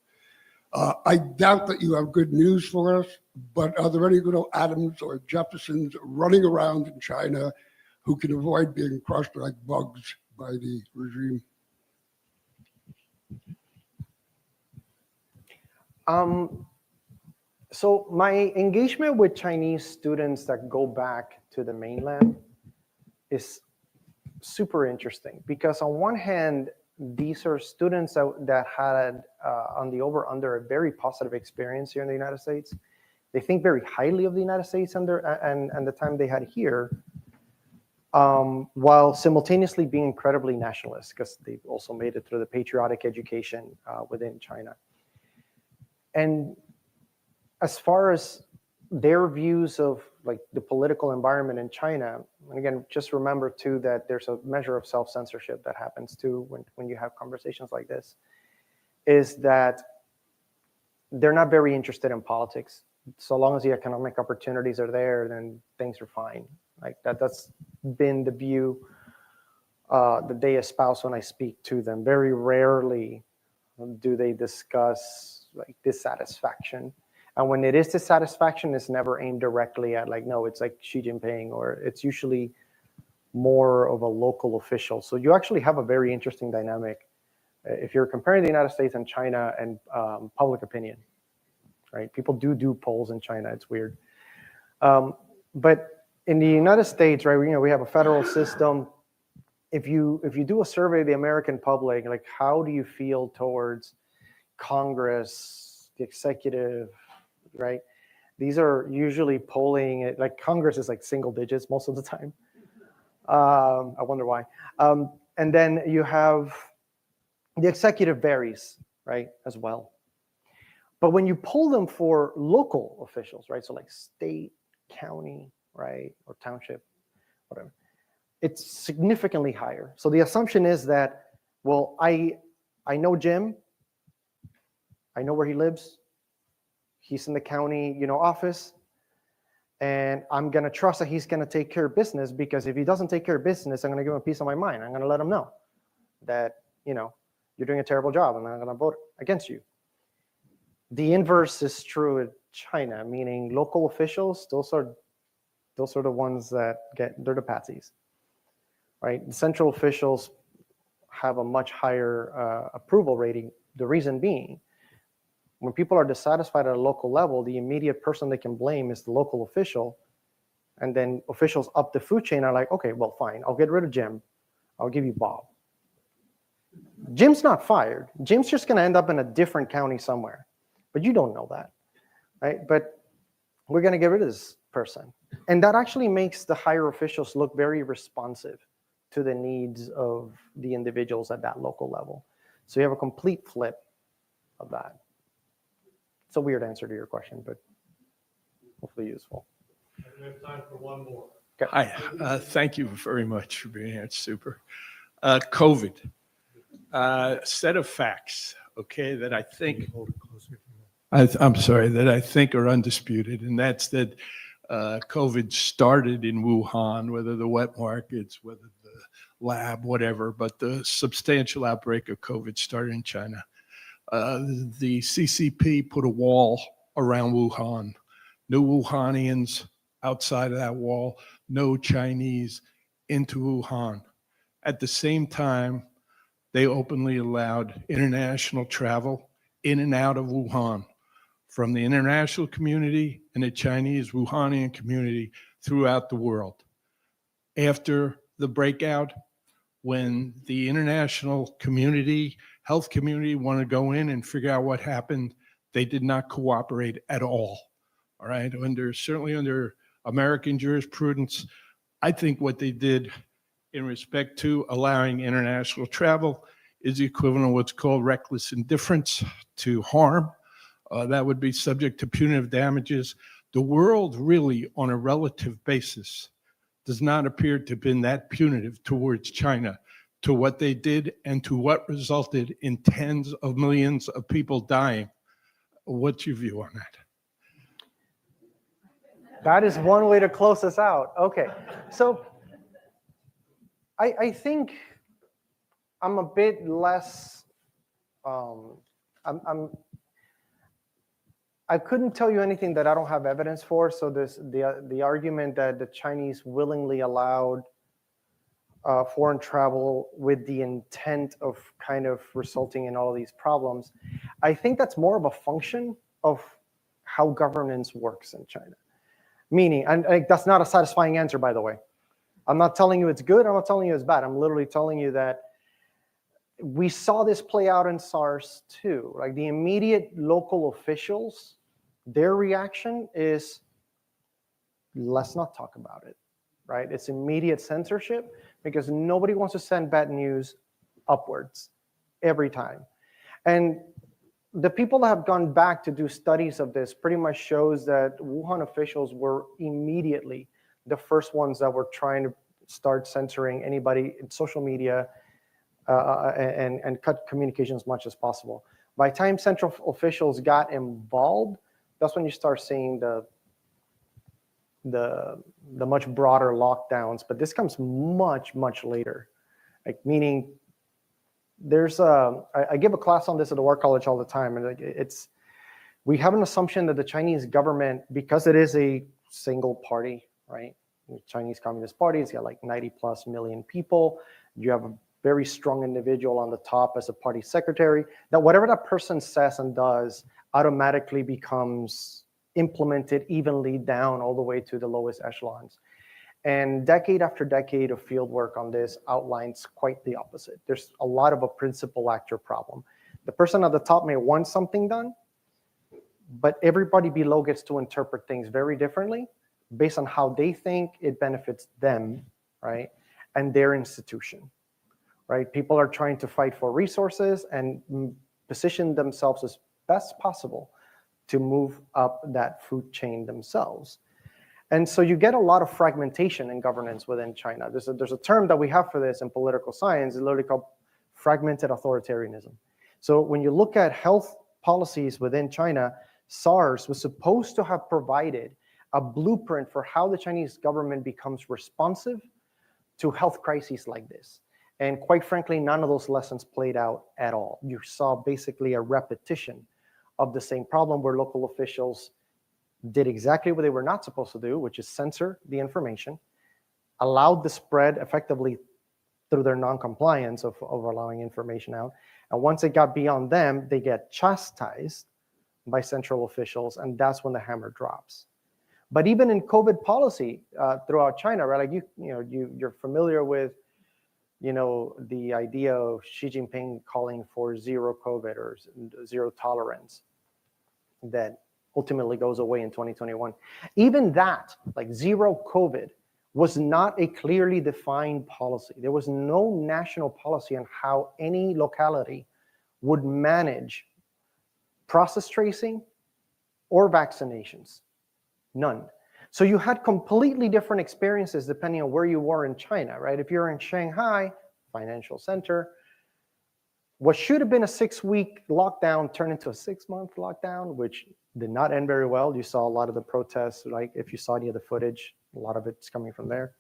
I doubt that you have good news for us, but are there any little Adams or Jeffersons running around in China who can avoid being crushed like bugs by the regime? So my engagement with Chinese students that go back to the mainland is super interesting because on one hand, these are students that had on the over-under a very positive experience here in the United States. They think very highly of the United States and the time they had here, while simultaneously being incredibly nationalist because they also made it through the patriotic education within China. And as far as their views of like the political environment in China, and again, just remember too that there's a measure of self-censorship that happens too when you have conversations like this, is that they're not very interested in politics. So long as the economic opportunities are there, then things are fine. Like that's been the view that they espouse when I speak to them. Very rarely do they discuss like dissatisfaction. And when it is dissatisfaction, it's never aimed directly at like, no, it's like Xi Jinping, or it's usually more of a local official. So you actually have a very interesting dynamic if you're comparing the United States and China and public opinion, right? People do polls in China, it's weird. But in the United States, right, we have a federal system. If you do a survey of the American public, like how do you feel towards Congress, the executive, right? These are usually polling, like Congress is like single digits most of the time. I wonder why. And then you have the executive varies, right, as well. But when you poll them for local officials, right, so like state, county, right, or township, whatever, it's significantly higher. So the assumption is that, well, I know Jim, I know where he lives, he's in the county, office, and I'm gonna trust that he's gonna take care of business, because if he doesn't take care of business, I'm gonna give him a piece of my mind. I'm gonna let him know that, you're doing a terrible job and I'm gonna vote against you. The inverse is true in China, meaning local officials, those are the ones that they're the patsies, right? The central officials have a much higher approval rating. The reason being, when people are dissatisfied at a local level, the immediate person they can blame is the local official. And then officials up the food chain are like, okay, well, fine, I'll get rid of Jim. I'll give you Bob. Jim's not fired. Jim's just gonna end up in a different county somewhere. But you don't know that, right? But we're gonna get rid of this person. And that actually makes the higher officials look very responsive to the needs of the individuals at that local level. So you have a complete flip of that. It's a weird answer to your question, but hopefully useful. We have time for one more. Okay. Hi, thank you very much for being here. It's super. COVID, set of facts, okay, that I think, I'm sorry, that I think are undisputed, and that's that COVID started in Wuhan, whether the wet markets, whether the lab, whatever, but the substantial outbreak of COVID started in China. The CCP put a wall around Wuhan. No Wuhanians outside of that wall, no Chinese into Wuhan. At the same time, they openly allowed international travel in and out of Wuhan from the international community and the Chinese Wuhanian community throughout the world. After the breakout, when the international community, health community wanted to go in and figure out what happened, they did not cooperate at all. All right, certainly under American jurisprudence, I think what they did in respect to allowing international travel is the equivalent of what's called reckless indifference to harm. That would be subject to punitive damages. The world really, on a relative basis, does not appear to have been that punitive towards China, to what they did and to what resulted in tens of millions of people dying. What's your view on that? That is one way to close this out. Okay, so I think I'm a bit less, I couldn't tell you anything that I don't have evidence for. So the argument that the Chinese willingly allowed foreign travel with the intent of kind of resulting in all of these problems, I think that's more of a function of how governance works in China. Meaning, and that's not a satisfying answer, by the way. I'm not telling you it's good, I'm not telling you it's bad. I'm literally telling you that we saw this play out in SARS too. Like the immediate local officials, their reaction is, let's not talk about it, right? It's immediate censorship because nobody wants to send bad news upwards every time. And the people that have gone back to do studies of this pretty much shows that Wuhan officials were immediately the first ones that were trying to start censoring anybody in social media and cut communication as much as possible. By the time central officials got involved, that's when you start seeing the much broader lockdowns. But this comes much, much later. Like meaning, there's I give a class on this at the War College all the time, and we have an assumption that the Chinese government, because it is a single party, right? The Chinese Communist Party, it's got like 90+ million people. You have a very strong individual on the top as a party secretary, that whatever that person says and does automatically becomes implemented evenly down all the way to the lowest echelons. And decade after decade of field work on this outlines quite the opposite. There's a lot of a principal actor problem. The person at the top may want something done, but everybody below gets to interpret things very differently based on how they think it benefits them, right? And their institution, right? People are trying to fight for resources and position themselves as best possible to move up that food chain themselves. And so you get a lot of fragmentation in governance within China. There's a term that we have for this in political science, it's literally called fragmented authoritarianism. So when you look at health policies within China, SARS was supposed to have provided a blueprint for how the Chinese government becomes responsive to health crises like this. And quite frankly, none of those lessons played out at all. You saw basically a repetition of the same problem where local officials did exactly what they were not supposed to do, which is censor the information, allowed the spread effectively through their non-compliance of allowing information out. And once it got beyond them, they get chastised by central officials, and that's when the hammer drops. But even in COVID policy throughout China, right? Like you're familiar with, the idea of Xi Jinping calling for zero COVID or zero tolerance that ultimately goes away in 2021. Even that, like zero COVID, was not a clearly defined policy. There was no national policy on how any locality would manage process tracing or vaccinations. None. So you had completely different experiences depending on where you were in China, right? If you're in Shanghai, financial center, what should have been a 6-week lockdown turned into a 6-month lockdown, which did not end very well. You saw a lot of the protests, like if you saw any of the footage, a lot of it's coming from there.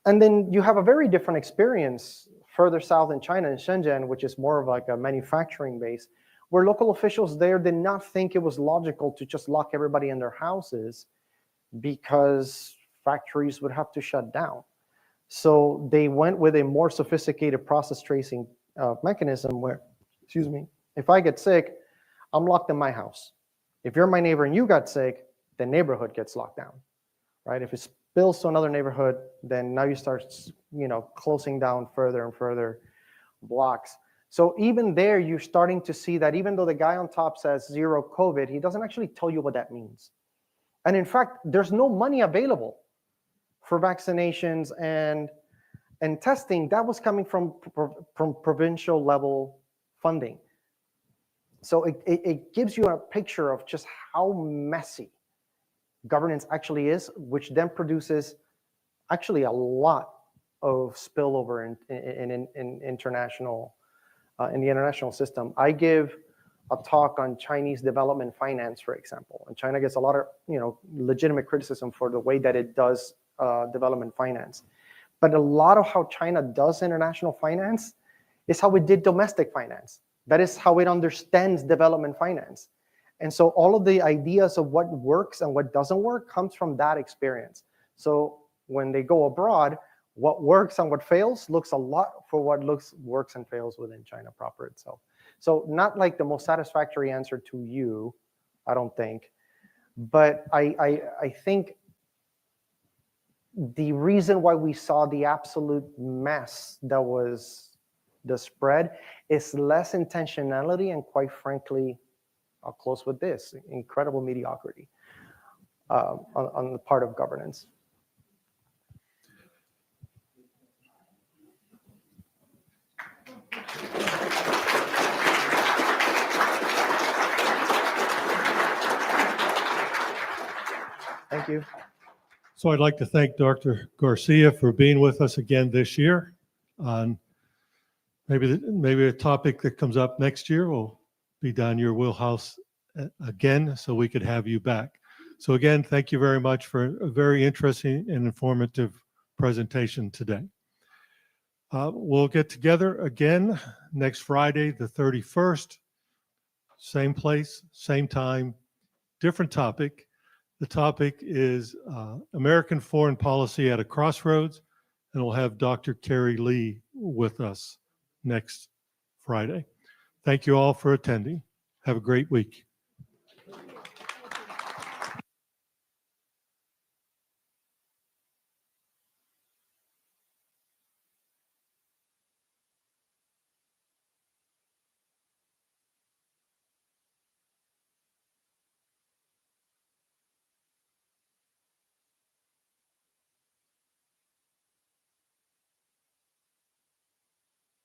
And then you have a very different experience further south in China, in Shenzhen, which is more of like a manufacturing base, where local officials there did not think it was logical to just lock everybody in their houses because factories would have to shut down. So they went with a more sophisticated process tracing mechanism where, if I get sick, I'm locked in my house. If you're my neighbor and you got sick, the neighborhood gets locked down, right? If it spills to another neighborhood, then now you start, closing down further and further blocks. So even there, you're starting to see that even though the guy on top says zero COVID, he doesn't actually tell you what that means. And in fact, there's no money available for vaccinations and testing. That was coming from provincial level funding. So it gives you a picture of just how messy governance actually is, which then produces actually a lot of spillover in international, in the international system. I give a talk on Chinese development finance, for example, and China gets a lot of legitimate criticism for the way that it does development finance. But a lot of how China does international finance is how it did domestic finance. That is how it understands development finance. And so all of the ideas of what works and what doesn't work comes from that experience. So when they go abroad, what works and what fails looks a lot for what works and fails within China proper itself. So not like the most satisfactory answer to you, I don't think. But I think the reason why we saw the absolute mess that was the spread is less intentionality and, quite frankly, I'll close with this, incredible mediocrity on the part of governance. Thank you. So I'd like to thank Dr. Garcia for being with us again this year on maybe a topic that comes up next year will be down your wheelhouse again, so we could have you back. So again, thank you very much for a very interesting and informative presentation today. We'll get together again next Friday, the 31st, same place, same time, different topic. The topic is American foreign policy at a crossroads, and we'll have Dr. Carrie Lee with us next Friday. Thank you all for attending. Have a great week.